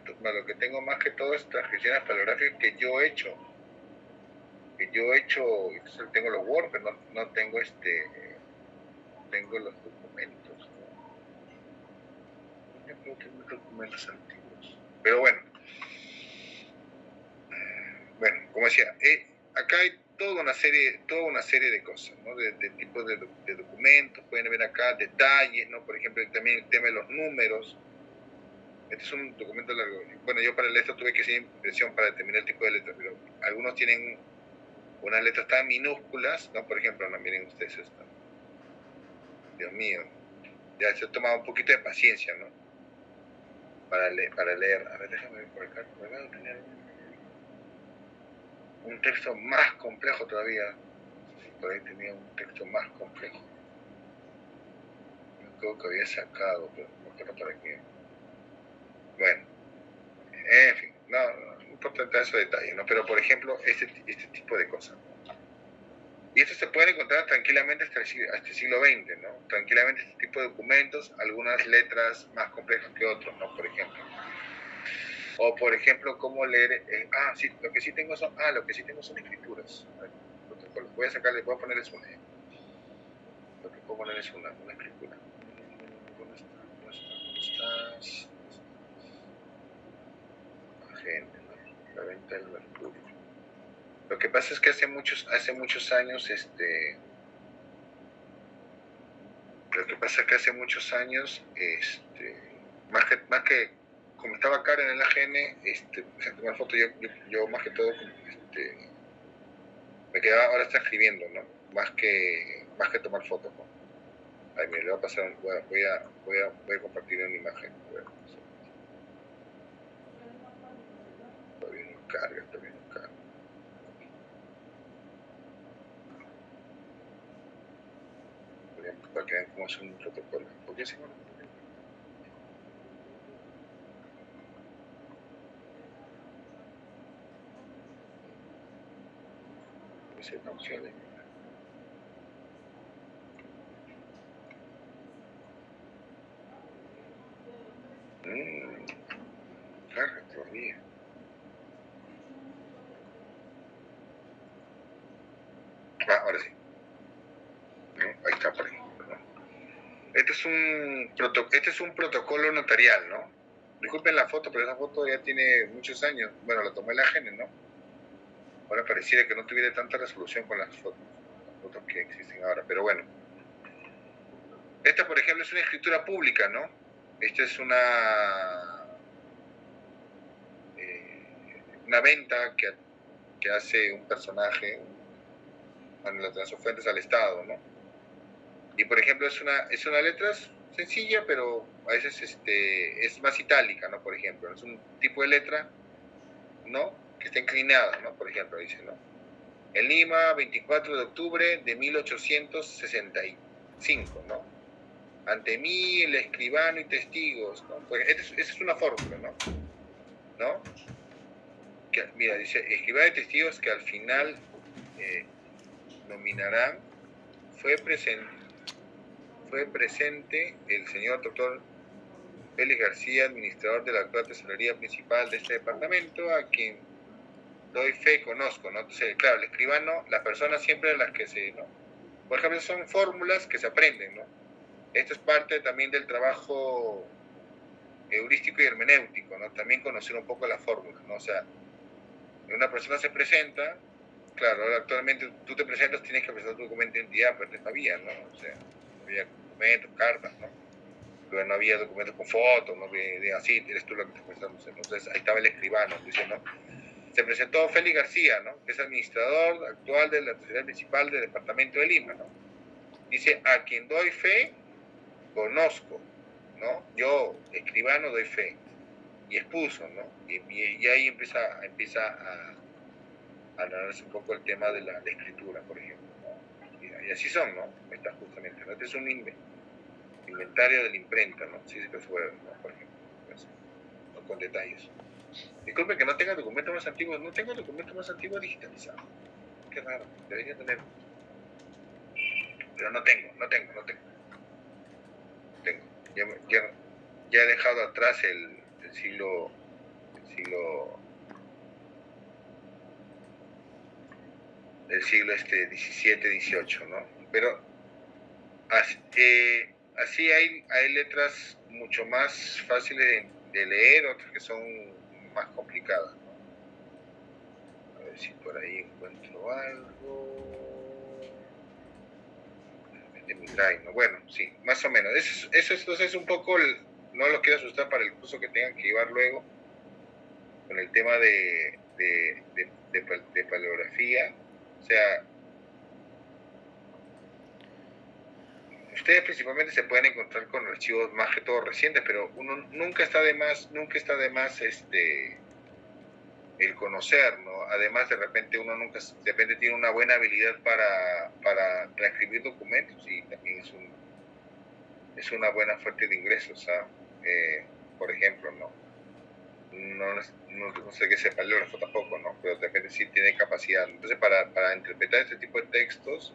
todo es transcripciones paleográficas que yo he hecho. Entonces tengo los Word, pero no tengo tengo los documentos. No tengo documentos antiguos. Pero bueno, como decía, acá hay toda una serie de cosas, ¿no? De tipos de documentos. Pueden ver acá detalles, ¿no? Por ejemplo, también el tema de los números. Este es un documento largo. Bueno, yo para esto tuve que hacer impresión para determinar el tipo de letra, pero algunos tienen unas letras tan minúsculas, ¿no? Por ejemplo, no miren ustedes esto. Dios mío, ya se ha tomado un poquito de paciencia, ¿no? Para leer. A ver, déjame ver por acá. Voy a tener un texto más complejo todavía. Por ahí tenía un texto más complejo. Yo creo que había sacado, pero no creo para qué. Bueno, en fin, no importa esos detalles, ¿no? Pero por ejemplo, este tipo de cosas, ¿no? Y esto se puede encontrar tranquilamente hasta el siglo XX, ¿no? Tranquilamente este tipo de documentos, algunas letras más complejas que otros, ¿no? Por ejemplo. O por ejemplo, cómo leer... sí, lo que sí tengo son escrituras. Voy a sacarle, voy a ponerles una. Lo que puedo poner es una escritura. ¿Dónde estás? Gente, ¿no? La venta del mercurio. Lo que pasa es que hace muchos años, más que como estaba Karen en la AGN, tomar foto, yo más que todo, me quedaba, ahora está escribiendo, ¿no? Más que tomar fotos, ¿no? Ay, mire, le voy a pasar, voy a compartir una imagen. Todavía no carga. Para que vean cómo es un protocolo. ¿Por qué se llama? Esa es la opción. Carga todavía. Ahora sí. ¿No? Ahí está por ahí. Este es un protocolo notarial, ¿no? Disculpen la foto, pero esa foto ya tiene muchos años. Bueno, la tomé la AGN, ¿no? Ahora pareciera que no tuviera tanta resolución con las fotos que existen ahora, pero bueno. Esta, por ejemplo, es una escritura pública, ¿no? Esta es una venta que hace un personaje cuando le da sus fuentes al Estado, ¿no? Y, por ejemplo, es una letra sencilla, pero a veces es más itálica, ¿no? Por ejemplo, es un tipo de letra, ¿no? Que está inclinada, ¿no? Por ejemplo, dice, ¿no? En Lima, 24 de octubre de 1865, ¿no? Ante mí, el escribano y testigos, ¿no? Pues esa es una fórmula, ¿no? Que, mira, dice, escribano y testigos que al final nominarán, fue presente el señor doctor Félix García, administrador de la actual tesorería principal de este departamento, a quien doy fe, conozco, ¿no? Entonces, claro, el escribano, las personas siempre las que ¿no? Por ejemplo, son fórmulas que se aprenden, ¿no? Esto es parte también del trabajo heurístico y hermenéutico, ¿no? También conocer un poco las fórmulas, ¿no? O sea, una persona se presenta, claro, ahora actualmente tú te presentas, tienes que presentar tu documento de identidad, pero no había, ¿no? O sea, no había documentos, cartas, ¿no? Pero no había documentos con fotos, no había así, eres tú lo que te presentas. Entonces ahí estaba el escribano, dice, ¿no? Se presentó Félix García, ¿no? Que es administrador actual de la tesorería principal del departamento de Lima, ¿no? Dice, a quien doy fe, conozco, ¿no? Yo, escribano, doy fe. Y expuso, ¿no? Y ahí empieza a narrarse un poco el tema de la escritura, por ejemplo, ¿no? Y así son, ¿no? Está justamente, ¿no? Este es un inventario de la imprenta, ¿no? Sí, que fue, ¿no? Por ejemplo, pues, ¿no? Con detalles. Disculpe que no tenga documentos más antiguos, no tengo documentos más antiguos digitalizados. Qué raro, debería tener. Pero no tengo. Ya he dejado atrás el siglo XVII, XVIII, ¿no? Pero así hay letras mucho más fáciles de leer, otras que son más complicadas, ¿no? A ver si por ahí encuentro algo de mi drive, ¿no? Bueno, sí, más o menos. Eso es un poco, no los quiero asustar para el curso que tengan que llevar luego, con el tema de paleografía. O sea, ustedes principalmente se pueden encontrar con archivos más que todo recientes, pero uno nunca está de más el conocer, ¿no? Además, de repente tiene una buena habilidad para transcribir documentos y también es una buena fuente de ingresos, ¿sabes? Por ejemplo, ¿no? No sé qué sea paleógrafo tampoco, ¿no? Pero de repente sí tiene capacidad. Entonces, para interpretar este tipo de textos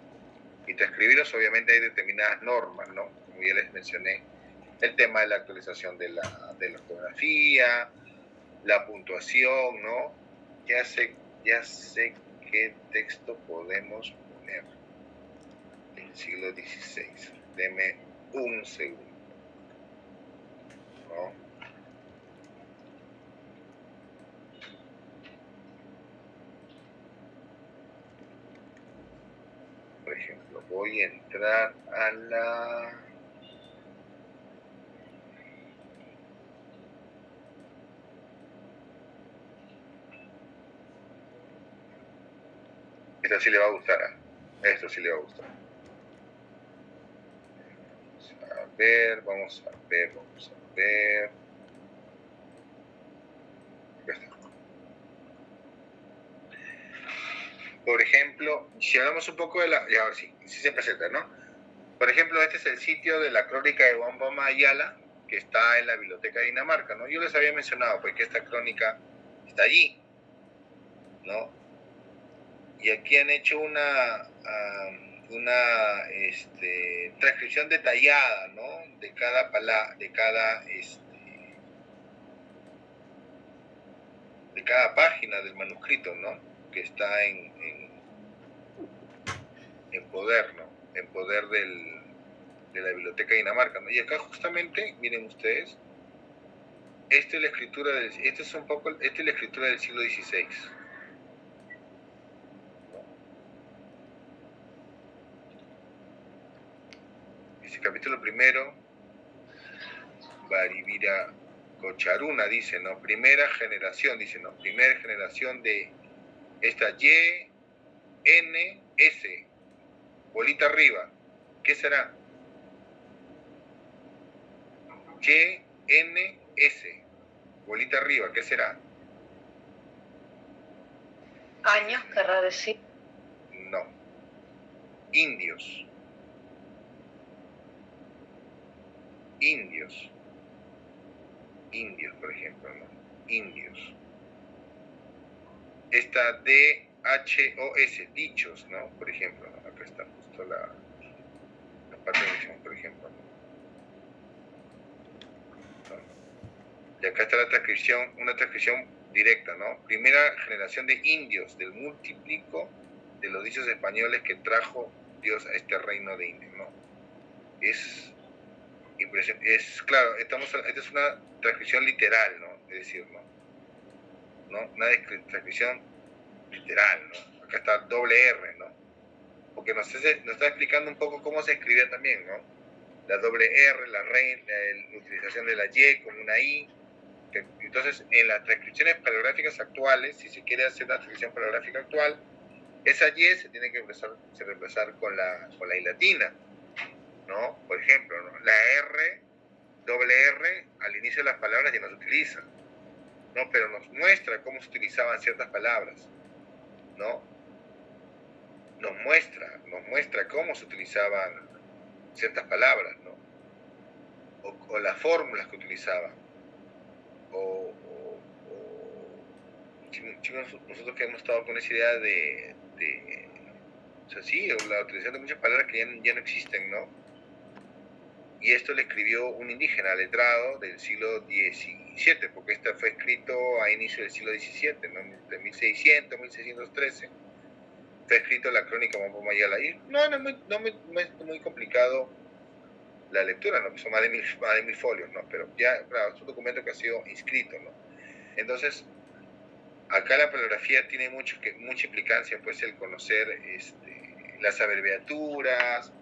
y transcribirlos, obviamente hay determinadas normas, ¿no? Como ya les mencioné, el tema de la actualización de la ortografía, la puntuación, ¿no? Ya sé qué texto podemos poner del siglo XVI. Deme un segundo, ¿no? Por ejemplo, voy a entrar a la Esto sí le va a gustar, ¿eh? Esto sí le va a gustar. Vamos a ver. Acá está. Por ejemplo, si hablamos un poco de la... Ya, ahora sí se presenta, ¿no? Por ejemplo, este es el sitio de la crónica de Wambama Ayala, que está en la Biblioteca de Dinamarca, ¿no? Yo les había mencionado, pues, que esta crónica está allí, ¿no? Y aquí han hecho una transcripción detallada, ¿no? De cada de cada página del manuscrito, ¿no? Que está en poder, ¿no? En poder de la Biblioteca de Dinamarca, ¿no? Y acá justamente, miren ustedes, esta es la escritura del siglo XVI. Este capítulo primero, Baribira Cocharuna dice, ¿no? Primera generación de esta Y, N, S, bolita arriba. ¿Qué será? Y, N, S, bolita arriba. ¿Qué será?
Años, querrá decir.
No. Indios. Indios, por ejemplo, ¿no? Indios. Esta DHOS, dichos, ¿no? Por ejemplo, ¿no? Acá está justo la parte de dichos, por ejemplo, ¿no? Y acá está la transcripción, una transcripción directa, ¿no? Primera generación de indios, del múltiplico de los dichos españoles que trajo Dios a este reino de indios, ¿no? Es impresionante. Claro, esta es una transcripción literal, ¿no? Es decir, ¿no? Una transcripción literal, ¿no? Acá está doble R, ¿no? Porque nos está explicando un poco cómo se escribía también, ¿no? La doble R, la utilización de la Y como una I. Entonces, en las transcripciones paleográficas actuales, si se quiere hacer una transcripción paleográfica actual, esa Y se tiene que reemplazar con la I latina, ¿no? Por ejemplo, ¿no? La R, doble R, al inicio de las palabras ya no se utiliza, ¿no? Pero nos muestra cómo se utilizaban ciertas palabras, ¿no? Nos muestra cómo se utilizaban ciertas palabras, ¿no? O las fórmulas que utilizaban. Nosotros que hemos estado con esa idea o sea, sí, la utilización de muchas palabras que ya no existen, ¿no? Y esto le escribió un indígena letrado del siglo XVII, porque esto fue escrito a inicio del siglo XVII, ¿no? De 1600, 1613. Fue escrito la crónica Wambama Ayala. Y no es muy complicado la lectura, ¿no? Son más de mil folios, ¿no? Pero ya, claro, es un documento que ha sido inscrito, ¿no? Entonces, acá la paleografía tiene mucha implicancia, pues, el conocer las abreviaturas,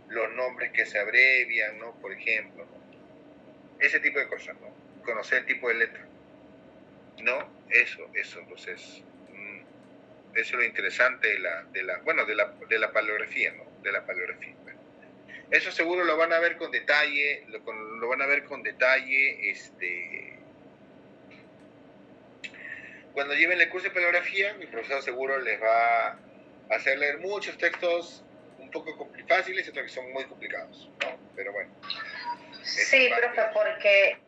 los nombres que se abrevian, ¿no? Por ejemplo, ¿no? Ese tipo de cosas, ¿no? Conocer el tipo de letra, ¿no? Eso, entonces, eso es lo interesante de la paleografía, ¿no? De la paleografía. Bueno, eso seguro lo van a ver con detalle, lo van a ver con detalle, cuando lleven el curso de paleografía, mi profesor seguro les va a hacer leer muchos textos un poco fáciles y otros que son muy complicados, ¿no? Pero bueno.
Sí, profe, porque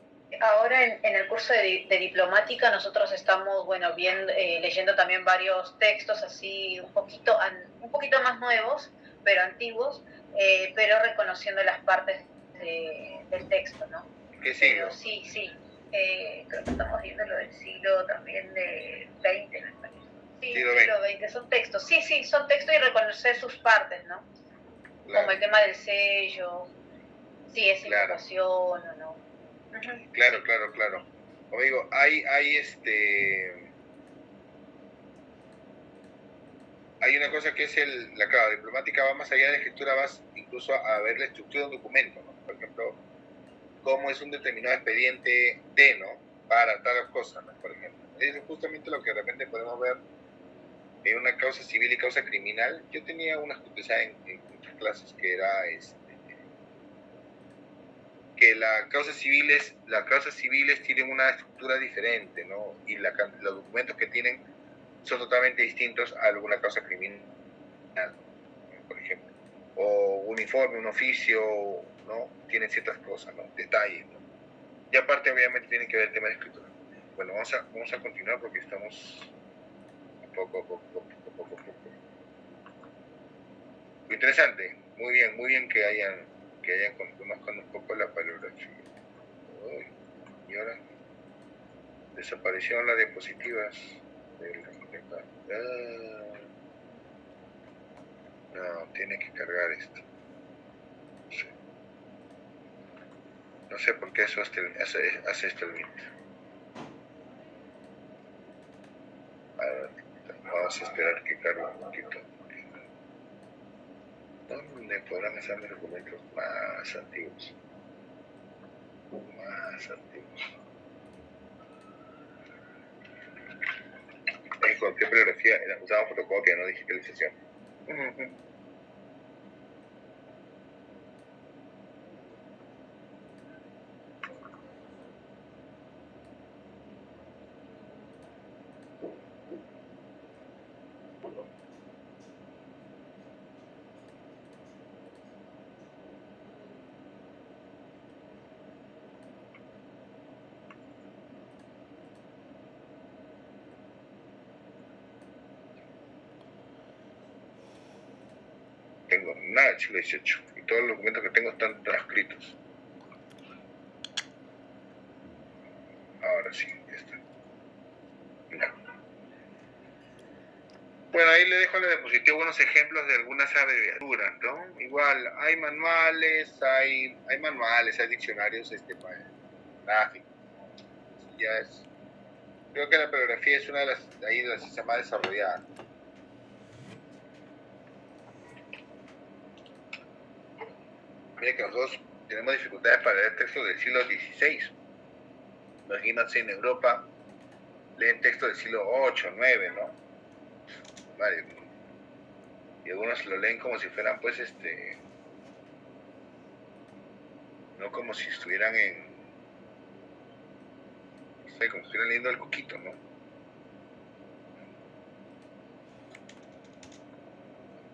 ahora en el curso de diplomática nosotros estamos, bueno, leyendo también varios textos así un poquito más nuevos, pero antiguos, pero reconociendo las partes del texto, ¿no?
¿Qué siglo?
Pero sí. Creo que estamos viendo lo del siglo también de 20, me parece. Sí, siglo 20, son textos. Sí, son textos y reconocer sus partes, ¿no? Claro. Como el tema del sello, si es invocación o no. Uh-huh.
Claro. Como digo, hay una cosa que es la diplomática va más allá de la escritura, vas incluso a ver la estructura de un documento, ¿no? Por ejemplo, cómo es un determinado expediente ¿no? Para tal cosa, ¿no? Por ejemplo. Es justamente lo que de repente podemos ver en una causa civil y causa criminal, yo tenía una especialidad en muchas clases que era que las causas civiles tienen una estructura diferente, ¿no? Y los documentos que tienen son totalmente distintos a alguna causa criminal, por ejemplo. O un informe, un oficio, ¿no? Tienen ciertas cosas, ¿no? Detalles, ¿no? Y aparte, obviamente, tiene que ver el tema de escritura. Bueno, vamos a continuar porque estamos poco. Muy interesante, muy bien que conozcan un poco la paleografía. Uy, y ahora desaparecieron las diapositivas del no, tiene que cargar esto. No sé por qué eso hace esto el Meet. Vamos a esperar que cargue un poquito. ¿Dónde podrán estar los documentos más antiguos? Con qué bibliografía usaba fotocopia, no digitalización. Tengo nada del siglo XVIII y todos los documentos que tengo están transcritos. Ahora sí, ya está. No. Bueno, ahí le dejo en la diapositiva unos ejemplos de algunas abreviaturas, ¿no? Igual, hay manuales, hay diccionarios gráficos. Ya es. Creo que la paleografía es una de las ciencias más desarrolladas. Mira que nosotros tenemos dificultades para leer textos del siglo XVI. Imagínense en Europa, leen textos del siglo VIII, IX, ¿no? Vale. Y algunos lo leen como si fueran, pues, no como si estuvieran no sé, como si estuvieran leyendo el Coquito, ¿no?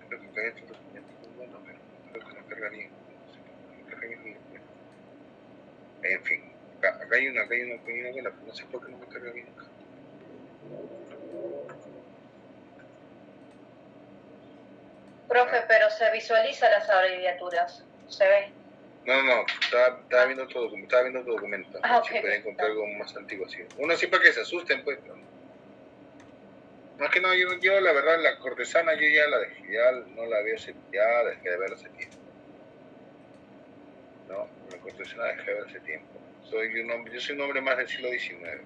Creo que acá estos documentos son buenos, pero creo que no cargan ni. En fin, acá hay una buena, pero no sé por qué no me carga bien acá.
Profe, pero se visualiza las abreviaturas, se ve.
No, estaba viendo otro documento.
Okay,
si puede encontrar algo más antiguo así. Uno sí para que se asusten, pues. No es que no, yo la verdad, la cortesana, yo ya la dejé, ya no la veo, ya dejé de verla hace tiempo. No, la cortesana dejé de ver hace tiempo. Yo soy un hombre más del siglo XIX.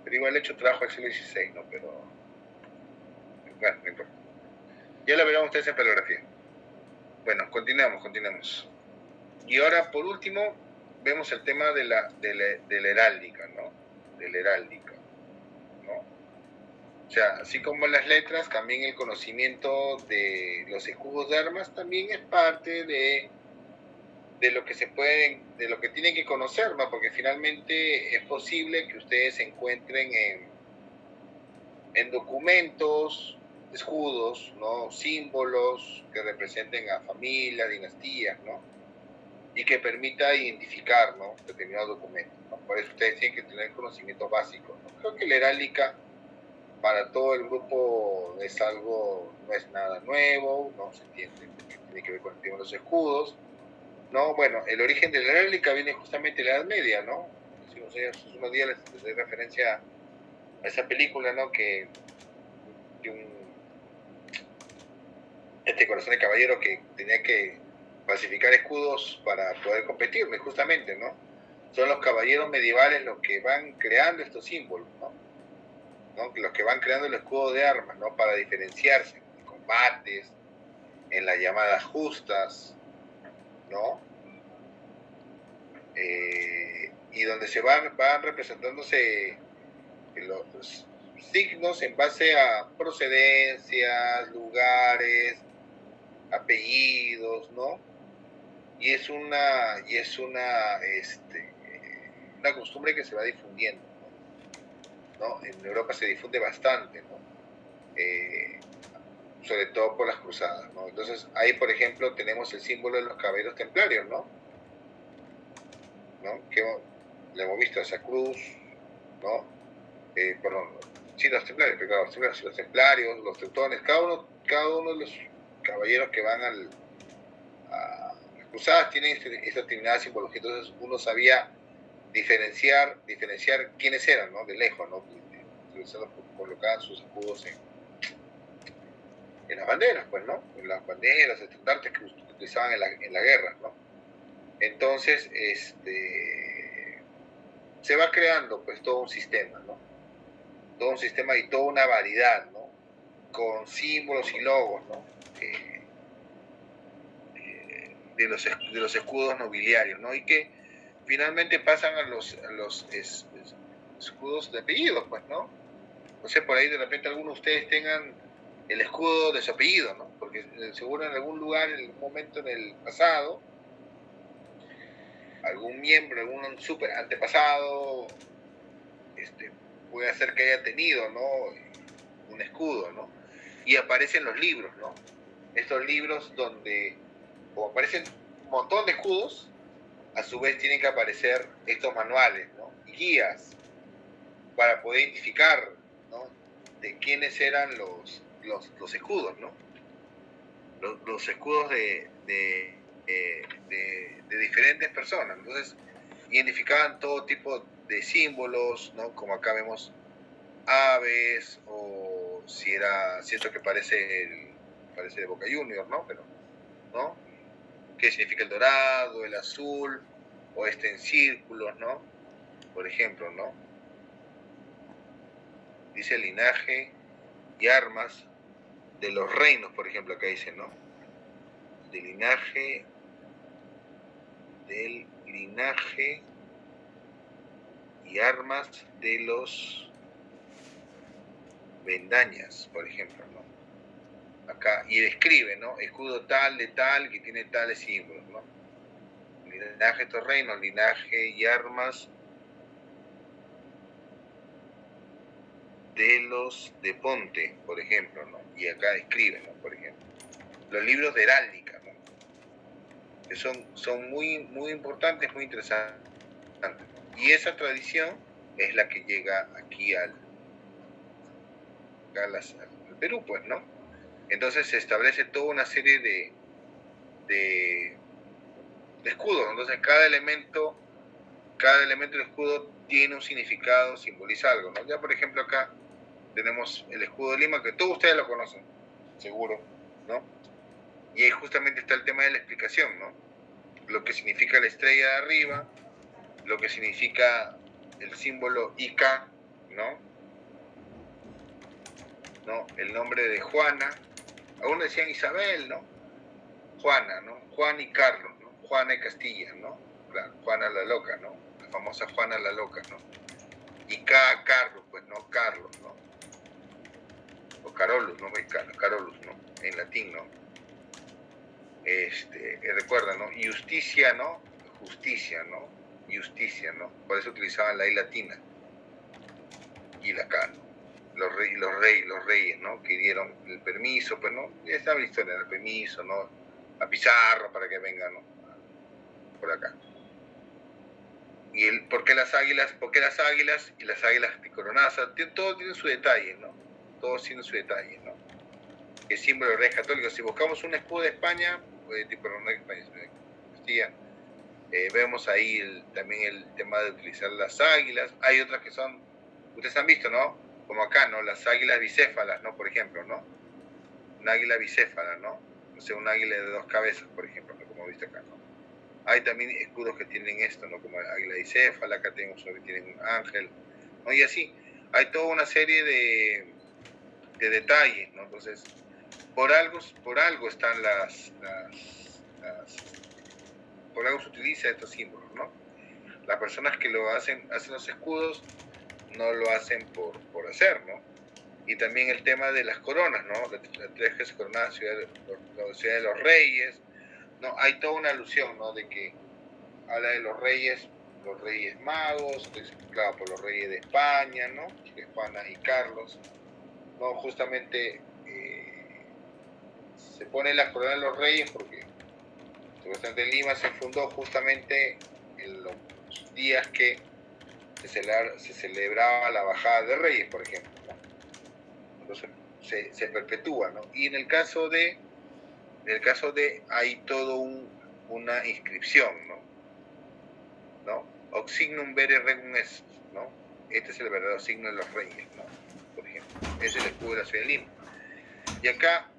Pero igual he hecho trabajo del siglo XVI, ¿no? Pero. Bueno, no importa. Ya la verán ustedes en paleografía. Bueno, continuemos. Y ahora, por último, vemos el tema de la heráldica, ¿no? De la heráldica, ¿no? O sea, así como las letras, también el conocimiento de los escudos de armas también es parte de lo que de lo que tienen que conocer, ¿no? Porque finalmente es posible que ustedes encuentren en documentos escudos, ¿no? Símbolos que representen a familias, dinastías, ¿no? Y que permita identificar, ¿no? Determinados documentos, ¿no? Por eso ustedes tienen que tener conocimientos básicos, ¿no? Creo que la heráldica para todo el grupo no es nada nuevo, no se entiende, porque tiene que ver con el tema de los escudos, ¿no? Bueno, el origen de la heráldica viene justamente de la Edad Media, ¿no? Unos días les doy referencia a esa película, ¿no? Que Corazón de Caballero que tenía que falsificar escudos para poder competir, justamente, ¿no? Son los caballeros medievales los que van creando estos símbolos, ¿no? Los que van creando el escudo de armas, ¿no? Para diferenciarse en combates, en las llamadas justas, ¿no? Y donde se van representándose signos en base a procedencias, lugares, apellidos, ¿no? Y es una costumbre que se va difundiendo, ¿no? En Europa se difunde bastante, ¿no? Sobre todo por las cruzadas, ¿no? Entonces ahí, por ejemplo, tenemos el símbolo de los caballeros templarios, ¿no? Que le hemos visto esa cruz, ¿no? Sí, los templarios, los templarios, los teutones, cada uno de los caballeros que van a las cruzadas tienen esta determinada simbología. Entonces uno sabía diferenciar quiénes eran, ¿no? De lejos, ¿no? Colocaban sus escudos en las banderas, pues, ¿no? En las banderas, estandartes que utilizaban en la guerra, ¿no? Entonces, se va creando, pues, todo un sistema, ¿no? Todo un sistema y toda una variedad, ¿no? Con símbolos y logos, ¿no? De los escudos nobiliarios, ¿no? Y que finalmente pasan a los escudos de apellido, pues, ¿no? No sé, por ahí de repente algunos de ustedes tengan el escudo de su apellido, ¿no? Porque seguro en algún lugar, en algún momento en el pasado, algún miembro, algún super antepasado, puede ser que haya tenido, ¿no? Un escudo, ¿no? Y aparecen los libros, ¿no? Estos libros donde, como aparecen un montón de escudos, a su vez tienen que aparecer estos manuales, ¿no? Y guías para poder identificar, ¿no? De quiénes eran los escudos, ¿no? Los escudos de diferentes personas. Entonces, identificaban todo tipo de símbolos, ¿no? Como acá vemos aves, o si era cierto que parece de Boca Juniors, ¿no? Pero, ¿no? ¿Qué significa el dorado, el azul, o en círculos, ¿no? Por ejemplo, ¿no? Dice linaje y armas de los reinos, por ejemplo, acá dice, ¿no? Del linaje y armas de los Vendañas, por ejemplo, ¿no? Acá, y describe, ¿no? Escudo tal de tal que tiene tales símbolos, ¿no? Linaje de estos reinos, linaje y armas de los de Ponte, por ejemplo, ¿no? Y acá describe, ¿no? Por ejemplo, los libros de heráldica, ¿no? Que son muy, muy importantes, muy interesantes, ¿no? Y esa tradición es la que llega aquí al Perú, pues, ¿no? Entonces se establece toda una serie de escudos. Entonces cada elemento del escudo tiene un significado, simboliza algo, ¿no? Ya por ejemplo acá tenemos el escudo de Lima, que todos ustedes lo conocen, seguro, ¿no? Y ahí justamente está el tema de la explicación, ¿no? Lo que significa la estrella de arriba, lo que significa el símbolo IK, ¿no? El nombre de Juana, algunos decían Isabel, ¿no? Juana, ¿no? Juan y Carlos, ¿no? Juana y Castilla, ¿no? Claro, Juana la loca, ¿no? La famosa Juana la loca, ¿no? Y Carlos, pues, ¿no? Carlos, ¿no? O Carolus, ¿no? Carolus, ¿no? En latín, ¿no? Recuerda, ¿no? Justicia, ¿no? Justicia, ¿no? Justicia, ¿no? Por eso utilizaban la I latina y la K, ¿no? Los reyes, ¿no? Que dieron el permiso, pues, ¿no? Ya estaba la historia, el permiso, ¿no? A Pizarro para que venga, ¿no? Por acá. Y ¿por qué las águilas? Y las águilas bicoronadas, todo tiene su detalle, ¿no? Todos tienen su detalle, ¿no? El símbolo de Reyes Católicos. Si buscamos un escudo de España, tipo no de España, sino de Castilla, vemos ahí también el tema de utilizar las águilas. Hay otras que son, ustedes han visto, ¿no? Como acá, ¿no? Las águilas bicéfalas, ¿no? Por ejemplo, ¿no? Un águila bicéfala, ¿no? O sea, un águila de 2 cabezas, por ejemplo, ¿no? Como viste acá, ¿no? Hay también escudos que tienen esto, ¿no? Como águila bicéfala, acá tenemos uno que tienen un ángel, ¿no? Y así, hay toda una serie de detalles, ¿no? Entonces, por algo están por algo se utiliza estos símbolos, ¿no? Las personas que lo hacen los escudos, no lo hacen por hacer, ¿no? Y también el tema de las coronas, ¿no? La tres que se coronaba ciudad de los reyes, ¿no? Hay toda una alusión, ¿no? De que habla de los reyes magos, claro, por los reyes de España, ¿no? De Juana y Carlos, ¿no? Justamente se pone la corona de los reyes porque supuestamente Lima se fundó justamente en los días que se celebraba la bajada de reyes, por ejemplo, ¿no? Entonces se perpetúa, ¿no? Y en el caso de hay todo una inscripción, ¿no? Ox signum vere regum est, ¿no? Este es el verdadero signo de los reyes, ¿no? Por ejemplo, es el escudo de la ciudad de Lima. Y acá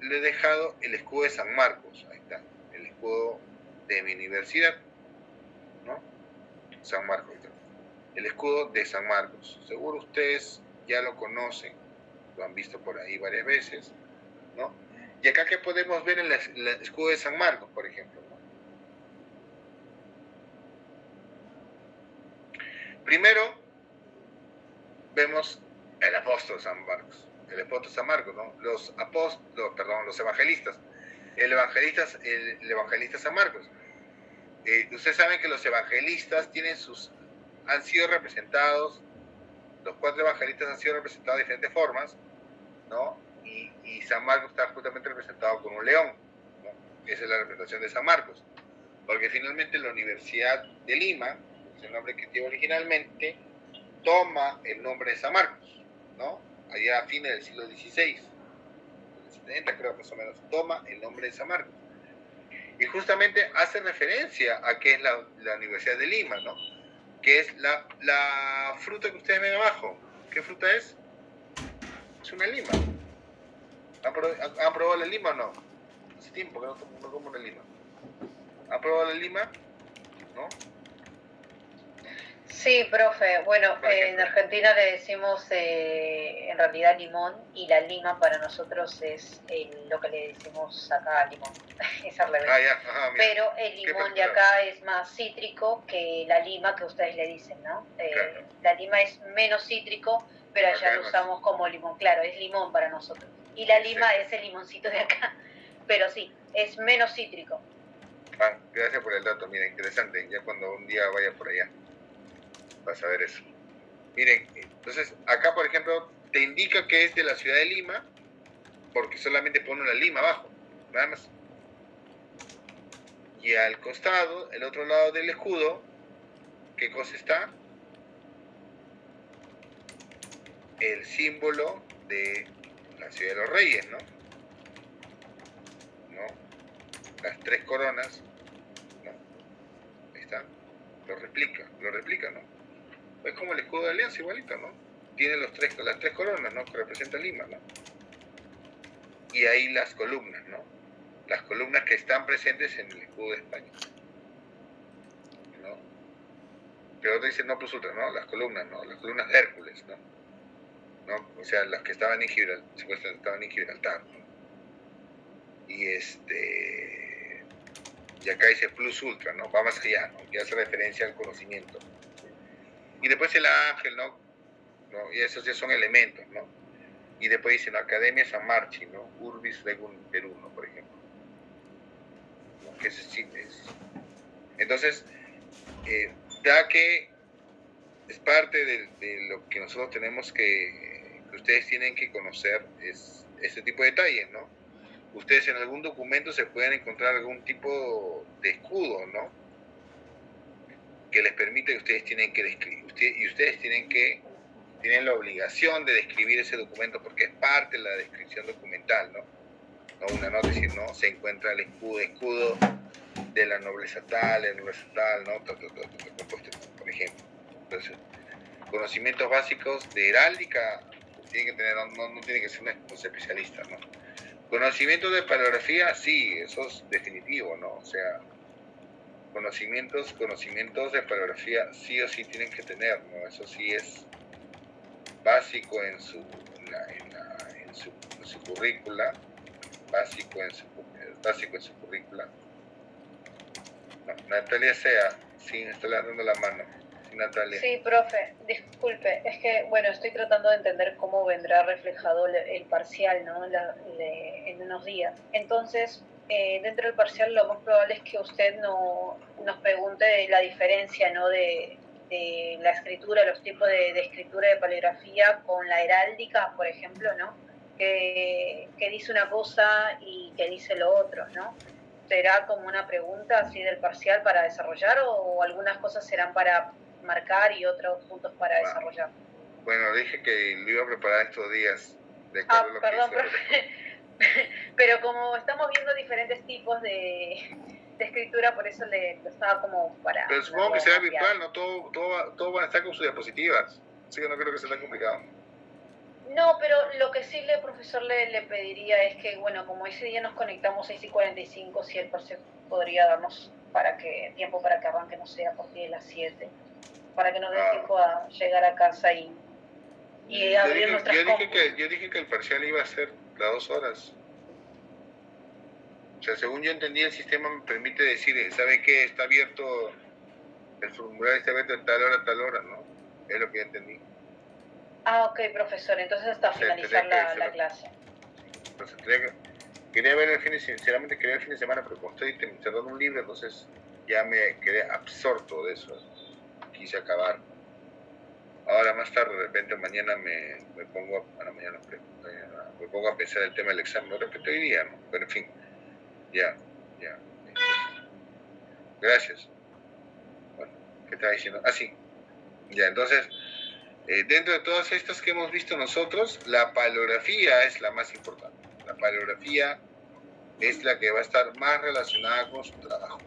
le he dejado el escudo de San Marcos, ahí está, el escudo de mi universidad, ¿no? San Marcos, el escudo de San Marcos. Seguro ustedes ya lo conocen, lo han visto por ahí varias veces, ¿no? Y acá que podemos ver en el escudo de San Marcos, por ejemplo, ¿no? Primero vemos el apóstol San Marcos, ¿no? Los evangelistas, el evangelista San Marcos. Ustedes saben que los evangelistas han sido representados, los 4 evangelistas han sido representados de diferentes formas, ¿no? Y San Marcos está justamente representado con un león, ¿no? Esa es la representación de San Marcos, porque finalmente la Universidad de Lima, es el nombre que tiene originalmente, toma el nombre de San Marcos, ¿no? Allá a fines del siglo XVI, 70 creo más o menos, toma el nombre de San Marcos. Y justamente hace referencia a que es la Universidad de Lima, ¿no? Que es la fruta que ustedes ven abajo. ¿Qué fruta es? Es una lima. ¿Han probado la lima o no? Hace tiempo que no como una lima. ¿Han probado la lima? ¿No?
Sí, profe. Bueno, en Argentina le decimos en realidad limón, y la lima para nosotros es lo que le decimos acá limón. Es al revés. Pero el limón de acá es más cítrico que la lima que ustedes le dicen, ¿no? Claro. La lima es menos cítrico, pero allá lo usamos como limón. Claro, es limón para nosotros. Y la lima es el limoncito de acá. Pero sí, es menos cítrico.
Gracias por el dato, mira, interesante. Ya cuando un día vaya por allá vas a ver eso. Miren, entonces acá por ejemplo te indica que es de la ciudad de Lima porque solamente pone una lima abajo, nada más. Y al costado, el otro lado del escudo, ¿qué cosa está? El símbolo de la ciudad de los reyes, ¿no? Las 3 coronas, ¿no? Ahí está, lo replica, ¿no? Es como el escudo de alianza igualito, ¿no? Tiene las 3 coronas, ¿no? Que representan Lima, ¿no? Y ahí las columnas, ¿no? Las columnas que están presentes en el escudo de España, ¿no? Pero otro dice no plus ultra, ¿no? Las columnas, ¿no? Las columnas de Hércules, ¿no? O sea, las que estaban en Gibraltar, ¿no? Y y acá dice plus ultra, ¿no? Va más allá, ¿no? Que hace referencia al conocimiento. Y después el ángel, ¿no? Y esos ya son elementos, ¿no? Y después dice, ¿no? Academia San Marchi, ¿no? Urbis Regum Perú, ¿no? Por ejemplo, ¿no? Que es. Entonces, ya que es parte de lo que nosotros tenemos que ustedes tienen que conocer, es este tipo de detalles, ¿no? Ustedes en algún documento se pueden encontrar algún tipo de escudo, ¿no? Que les permite que ustedes tienen que describir, y ustedes tienen la obligación de describir ese documento porque es parte de la descripción documental, ¿no? Una nota, es decir, ¿no? Se encuentra el escudo de la nobleza tal, ¿no? Por ejemplo. Entonces, conocimientos básicos de heráldica tienen que tener, no tiene que ser un especialista, ¿no? Conocimientos de paleografía, sí, eso es definitivo, ¿no? O sea, conocimientos de paleografía sí o sí tienen que tener, ¿no? Eso sí es básico en su currícula, básico en su currícula. No, Natalia Sea, sí, me está dando la mano. Natalia.
Sí, profe, disculpe, es que, bueno, estoy tratando de entender cómo vendrá reflejado el parcial, ¿no? En unos días. Entonces, dentro del parcial lo más probable es que usted nos pregunte de la diferencia, ¿no? De la escritura, los tipos de escritura de paligrafía con la heráldica, por ejemplo, ¿no? Que dice una cosa y que dice lo otro, ¿no? ¿Será como una pregunta así del parcial para desarrollar o algunas cosas serán para marcar y otros puntos para desarrollar?
Bueno, dije que lo iba a preparar estos días. De acuerdo a lo
Perdón,
que
profe. Pero como estamos viendo diferentes tipos de escritura, por eso lo estaba como para...
Pero supongo que será virtual, ¿no? Todo van a estar con sus diapositivas. Así que no creo que sea tan complicado.
No, pero lo que sí profesor le pediría es que, bueno, como ese día nos conectamos 6:45, si el parcial podría darnos tiempo para que arranque, no sé, a partir de las 7, para que nos dé tiempo a llegar a casa y abrir nuestras compus.
Yo dije que el parcial iba a ser las 2 horas. O sea, según yo entendí, el sistema me permite decir, ¿sabe qué? Está abierto, el formulario está abierto de tal hora, ¿no? Es lo que yo entendí.
Ok, profesor, entonces hasta finalizar la clase.
Entonces, quería ver sinceramente quería ver el fin de semana, pero como estoy cerrando un libro, entonces ya me quedé absorto de eso. Quise acabar. Ahora más tarde, de repente mañana me pongo a pensar el tema del examen. No repito hoy día, ¿no? Pero en fin, ya. Gracias. Bueno, ¿qué estaba diciendo? Sí. Ya, entonces, dentro de todas estas que hemos visto nosotros, la paleografía es la más importante. La paleografía es la que va a estar más relacionada con su trabajo.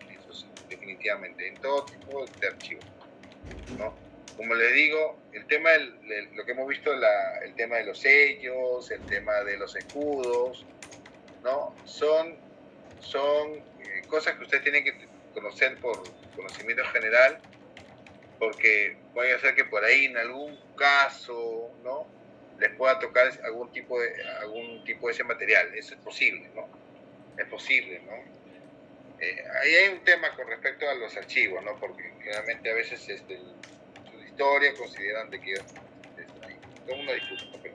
Eso sí, definitivamente, en todo tipo de archivos, ¿no? Como les digo, el tema lo que hemos visto, el tema de los sellos, el tema de los escudos, ¿no? Son cosas que usted tiene que conocer por conocimiento general, porque puede ser que por ahí en algún caso, ¿no?, les pueda tocar algún tipo de ese material. Eso es posible, ¿no? Es posible, ¿no? Ahí hay un tema con respecto a los archivos, ¿no? Porque generalmente a veces su historia consideran de que todo una disputa, ¿no? Pero,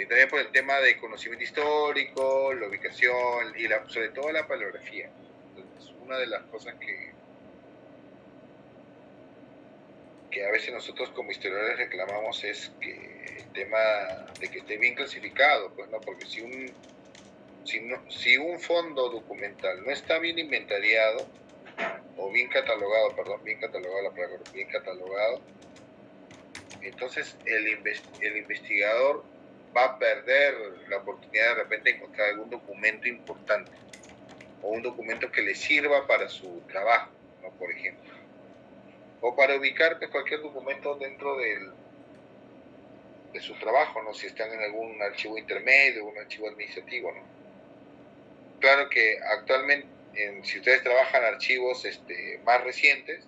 también por el tema de conocimiento histórico, la ubicación y sobre todo la paleografía. Entonces, una de las cosas que a veces nosotros como historiadores reclamamos es que el tema de que esté bien clasificado, pues, ¿no? Porque si un fondo documental no está bien inventariado, o bien catalogado, entonces el investigador va a perder la oportunidad de repente de encontrar algún documento importante, o un documento que le sirva para su trabajo, ¿no? Por ejemplo. O para ubicar pues, cualquier documento dentro de su trabajo, ¿no? Si están en algún archivo intermedio, un archivo administrativo, ¿no? Claro que actualmente, si ustedes trabajan archivos más recientes,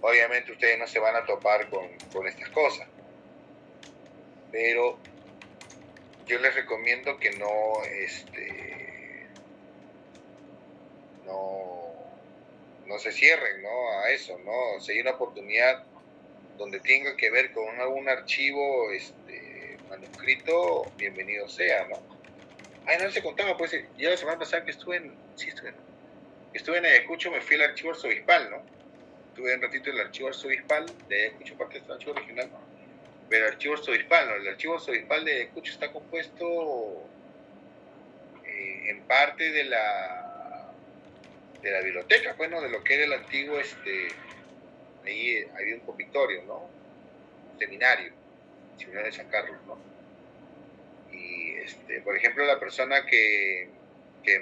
obviamente ustedes no se van a topar con estas cosas. Pero yo les recomiendo que no se cierren, ¿no?, a eso, ¿no? Si hay una oportunidad donde tenga que ver con algún archivo manuscrito, bienvenido sea, ¿no? No se contaba, pues, ya la semana pasada que estuve en Ayacucho, me fui al archivo arzobispal, ¿no? Estuve un ratito en el archivo arzobispal de Ayacucho, parte del archivo regional, pero el archivo arzobispal, ¿no? El archivo arzobispal de Ayacucho está compuesto en parte de la biblioteca, pues, ¿no? De lo que era el antiguo, ahí había un convictorio, ¿no? Un seminario de San Carlos, ¿no? Y, por ejemplo, la persona que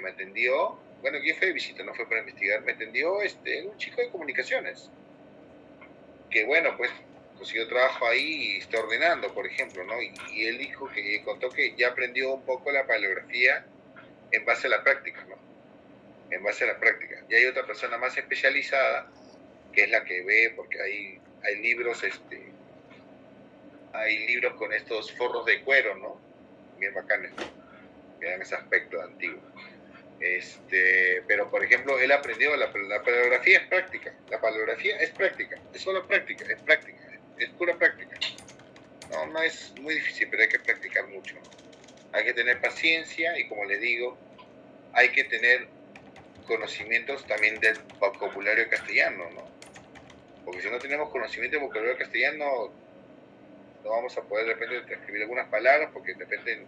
me atendió, bueno, yo fui de visita, no fue para investigar, me atendió un chico de comunicaciones, que, bueno, pues, consiguió trabajo ahí y está ordenando, por ejemplo, ¿no? Y él contó que ya aprendió un poco la paleografía en base a la práctica, ¿no? En base a la práctica. Y hay otra persona más especializada, que es la que ve, porque hay libros, hay libros con estos forros de cuero, ¿no? Bien bacanes, ¿no? Que dan ese aspecto antiguo. Pero por ejemplo, él aprendió, la paleografía es práctica, es solo práctica, es pura práctica. No es muy difícil, pero hay que practicar mucho. Hay que tener paciencia y, como les digo, hay que tener conocimientos también del vocabulario castellano, ¿no? Porque si no tenemos conocimiento del vocabulario castellano, no vamos a poder de repente transcribir algunas palabras porque de repente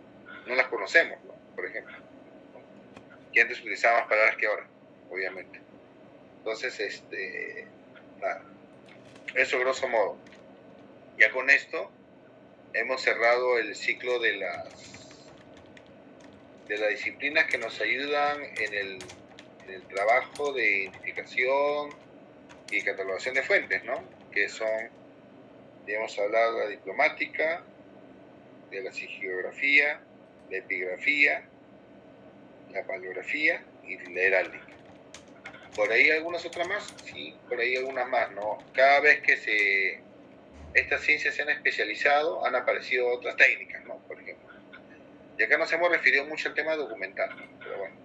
no las conocemos, ¿no? Por ejemplo, que antes utilizaba más palabras que ahora, obviamente. Entonces, nada, eso grosso modo. Ya con esto hemos cerrado el ciclo de las disciplinas que nos ayudan en el trabajo de identificación y catalogación de fuentes, ¿no? Que son, digamos, hablar de la diplomática, de la sigiografía, la epigrafía, la paleografía y la heráldica. ¿Por ahí algunas otras más? Sí, por ahí algunas más, ¿no? Cada vez que estas ciencias se han especializado, han aparecido otras técnicas, ¿no? Por ejemplo. Y acá nos hemos referido mucho al tema documental, pero bueno,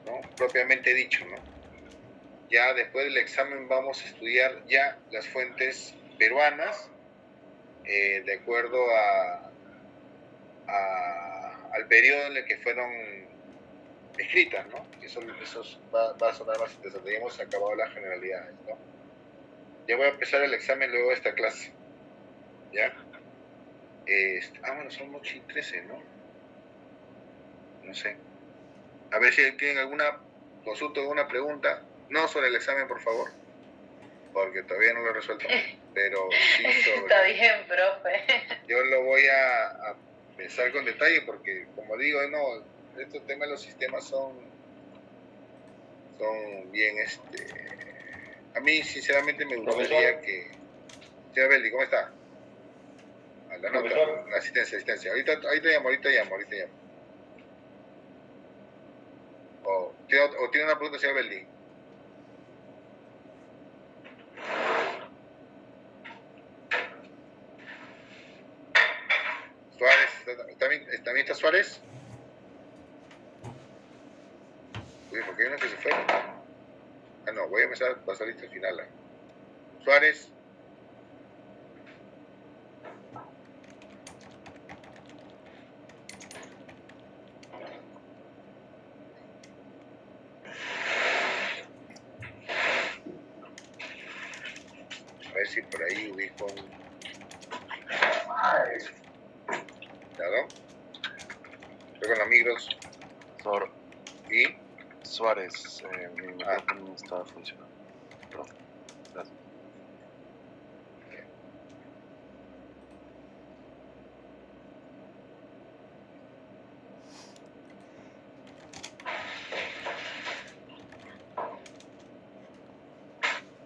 ¿no? Propiamente dicho, ¿no? Ya después del examen vamos a estudiar ya las fuentes peruanas, de acuerdo al periodo en el que fueron escritas, ¿no? Eso va a sonar más interesante. Ya hemos acabado las generalidades, ¿no? Ya voy a empezar el examen luego de esta clase, ¿ya? Bueno, son 8:13, ¿no? No sé. A ver si tienen alguna consulta, alguna pregunta. No sobre el examen, por favor, porque todavía no lo he resuelto, pero sí sobre...
Está bien, profe.
Yo lo voy a pensar con detalle porque, como digo, no, estos temas de los sistemas son bien, a mí sinceramente me gustaría que... Señor Belli, ¿cómo está? A la nota, la asistencia. Ahorita llamo. ¿O tiene una pregunta, señor Belli? Suárez, ¿también está Suárez? Uy, ¿por qué hay uno que se fue? No, voy a empezar, va a salir hasta el final. Suárez. A ver si por ahí ubico un... ¿Claro? Estoy con los micros. ¿Y?
Suárez, mi micrófono no estaba funcionando. Perdón. Gracias.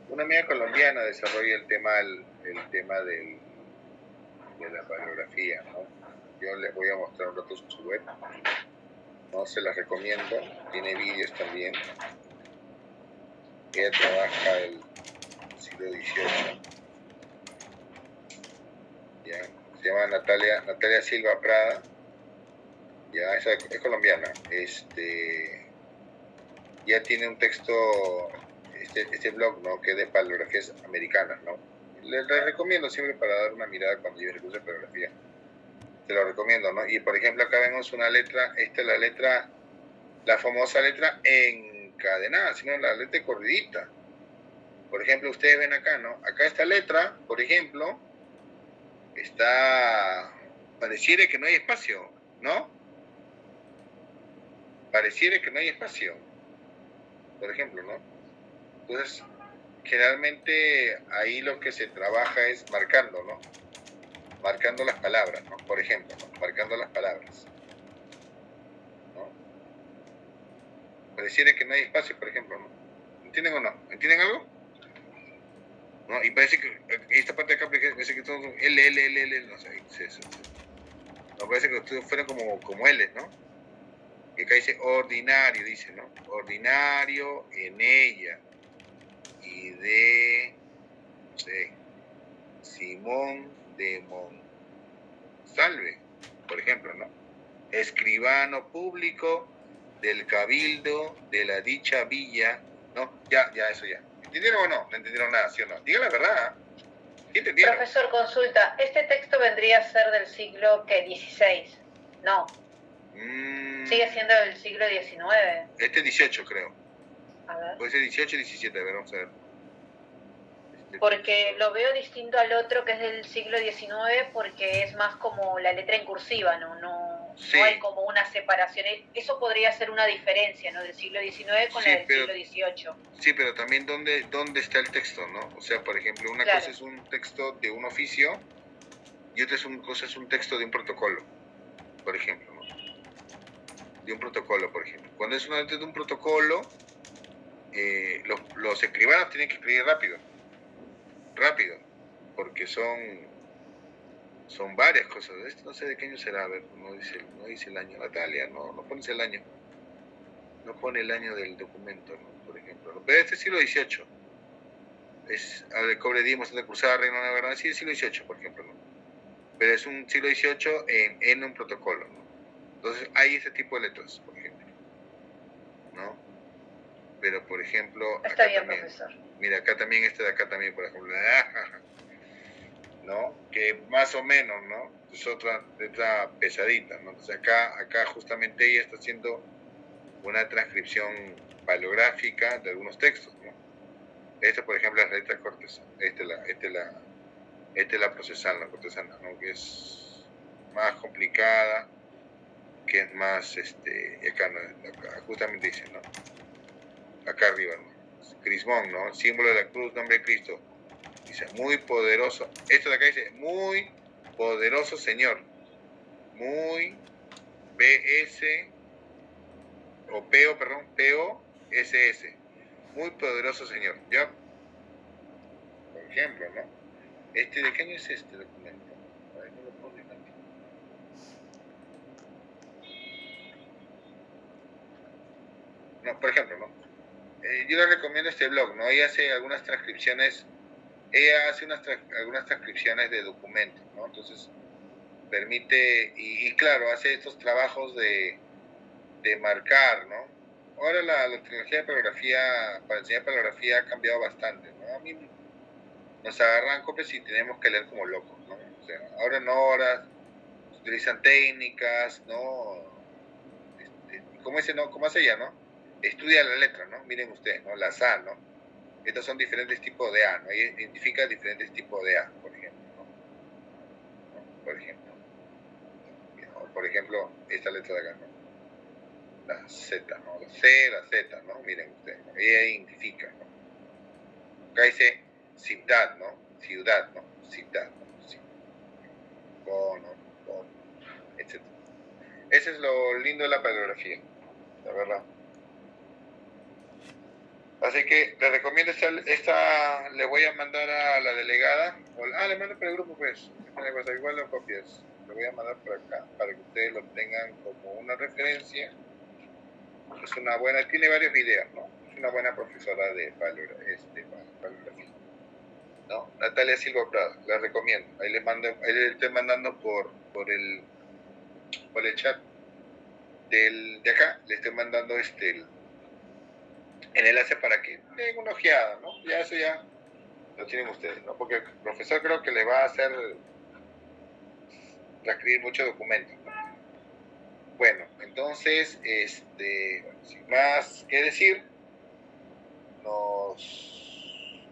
Una amiga colombiana desarrolla el tema de la paleografía, ¿no? Yo les voy a mostrar un rato su web. No se las recomiendo, tiene vídeos también. Ella trabaja el siglo XVIII. ¿Ya? Se llama Natalia Silva Prada. Ya, es colombiana. Ya tiene un texto, este blog, ¿no? Que es de paleografías americanas, ¿no? Les recomiendo siempre para dar una mirada cuando lleven el curso de paleografía. Te lo recomiendo, ¿no? Y por ejemplo, acá vemos una letra, esta es la famosa letra encadenada, sino la letra corridita. Por ejemplo, ustedes ven acá, ¿no? Acá esta letra, por ejemplo, pareciera que no hay espacio, ¿no? Pareciera que no hay espacio, por ejemplo, ¿no? Entonces, generalmente ahí lo que se trabaja es marcando, ¿no? Marcando las palabras, ¿no? Por ejemplo, ¿no? Marcando las palabras, ¿no? Pareciera que no hay espacio, por ejemplo, ¿no? ¿Entienden o no? ¿Entienden algo? ¿No? Y parece que esta parte de acá parece que todo L, no sé, sí. No, parece que todos fueran como L, ¿no? Que acá dice ordinario, dice, ¿no? Ordinario en ella. Y de, no sé, Simón de Monsalve, por ejemplo, ¿no? Escribano público del cabildo de la dicha villa, ¿no? Ya, eso ya. ¿Entendieron o no? No entendieron nada, ¿sí o no? Digan la verdad. ¿Sí entendieron?
Profesor, consulta, ¿este texto vendría a ser del siglo XVI? No. Sigue siendo del siglo XIX.
Este es 18, creo.
A ver.
Puede ser 18 y 17, a ver, vamos a ver.
Porque lo veo distinto al otro que es del siglo XIX porque es más como la letra en cursiva, no hay como una separación. Eso podría ser una diferencia, ¿no? Del siglo XIX con la del siglo XVIII.
Sí, pero también dónde está el texto, ¿no? O sea, por ejemplo, una cosa es un texto de un oficio y otra cosa es un texto de un protocolo, por ejemplo, ¿no? De un protocolo, por ejemplo. Cuando es una letra de un protocolo, los escribanos tienen que escribir rápido, porque son varias cosas. Esto no sé de qué año será, a ver, no dice el año. Natalia, no pones el año. No pone el año del documento, ¿no? Por ejemplo. Pero este es siglo XVIII. Es al cobre dimos de cruzada, reino de la verdad, sí, es siglo XVIII, por ejemplo, ¿no? Pero es un siglo XVIII en un protocolo, ¿no? Entonces hay ese tipo de letras, por ejemplo, ¿no? Pero, por ejemplo,
está bien,
también,
profesor.
Mira, acá también, este de acá también, por ejemplo, ¿no? Que más o menos, ¿no? Es otra letra pesadita, ¿no? Entonces acá justamente ella está haciendo una transcripción paleográfica de algunos textos, ¿no? Esta, por ejemplo, es la letra cortesana, esta es la procesal, la cortesana, ¿no? Que es más complicada, que es más, acá justamente dice, ¿no? Acá arriba, ¿no? Crismón, ¿no? Símbolo de la cruz, nombre de Cristo. Dice, muy poderoso. Esto de acá dice, muy poderoso Señor. Muy PS, o PO, perdón, POSS. Muy poderoso Señor. ¿Ya? Por ejemplo, ¿no? ¿De qué año es este documento? A ver, no lo pone aquí. No, por ejemplo, ¿no? Yo le recomiendo este blog, ¿no? Ella hace algunas transcripciones. Ella hace algunas transcripciones de documentos, ¿no? Entonces, permite, y claro, hace estos trabajos de marcar, ¿no? Ahora la tecnología de paleografía, para enseñar paleografía, ha cambiado bastante, ¿no? A mí nos agarran copias y tenemos que leer como locos, ¿no? O sea, ahora se utilizan técnicas, ¿no? ¿Cómo dice, no? ¿Cómo hace ella, no? Estudia la letra, ¿no? Miren ustedes, ¿no? Las A, ¿no? Estos son diferentes tipos de A, ¿no? Ella identifica diferentes tipos de A, por ejemplo, ¿no? Por ejemplo, esta letra de acá, ¿no? La Z, ¿no? La C, la Z, ¿no? Miren ustedes, ¿no? Ella identifica, ¿no? Acá dice ciudad, ¿no? Ciudad, ¿no? Ciudad, ¿no? Sí. Con, etc. Ese es lo lindo de la paleografía, la verdad. Así que le recomiendo esta le voy a mandar a la delegada. Le mando por el grupo, pues. Igual lo copias. Lo voy a mandar por acá para que ustedes lo tengan como una referencia. Es una buena, tiene varios videos, ¿no? Es una buena profesora de paleografía, ¿no? Natalia Silva Prado, la recomiendo. Ahí le estoy mandando por el chat de acá, le estoy mandando el enlace para que den una ojeada, ¿no? Ya eso ya lo tienen ustedes, ¿no? Porque el profesor creo que le va a hacer transcribir muchos documentos, ¿no? Bueno, entonces, sin más que decir, nos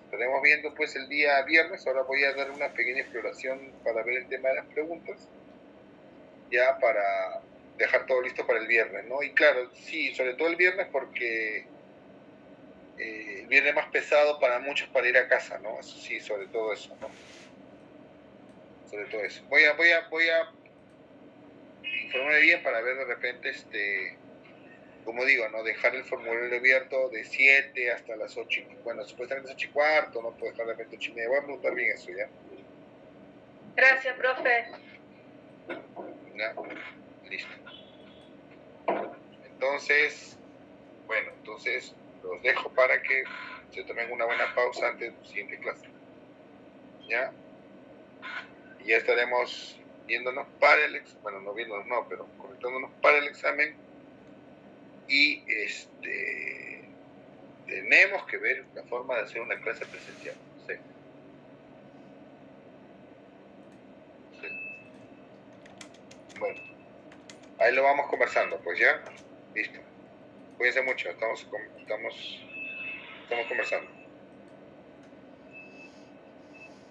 estaremos viendo pues el día viernes. Ahora voy a dar una pequeña exploración para ver el tema de las preguntas, ya para dejar todo listo para el viernes, ¿no? Y claro, sí, sobre todo el viernes porque el viernes más pesado para muchos para ir a casa, ¿no? Eso sí, sobre todo eso, ¿no? Sobre todo eso. Voy a informarme bien para ver de repente, como digo, ¿no? Dejar el formulario abierto de 7 hasta las 8. Bueno, supuestamente es 8:15, no puedo dejar de repente 8:30. Voy a preguntar bien eso, ¿ya?
Gracias, profe.
Ya, listo. Entonces, bueno, los dejo para que se tomen una buena pausa antes de su siguiente clase. ¿Ya? Y ya estaremos viéndonos para el examen, bueno, no viéndonos, no, pero conectándonos para el examen y tenemos que ver la forma de hacer una clase presencial. Sí. Sí. Bueno, ahí lo vamos conversando, pues ya. Listo. Cuídense mucho, estamos conversando.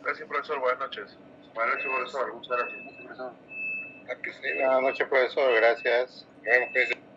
Gracias, profesor. Buenas noches. Buenas noches, profesor. Muchas gracias.
Buenas noches, profesor. Gracias. Nos vemos, cuídense.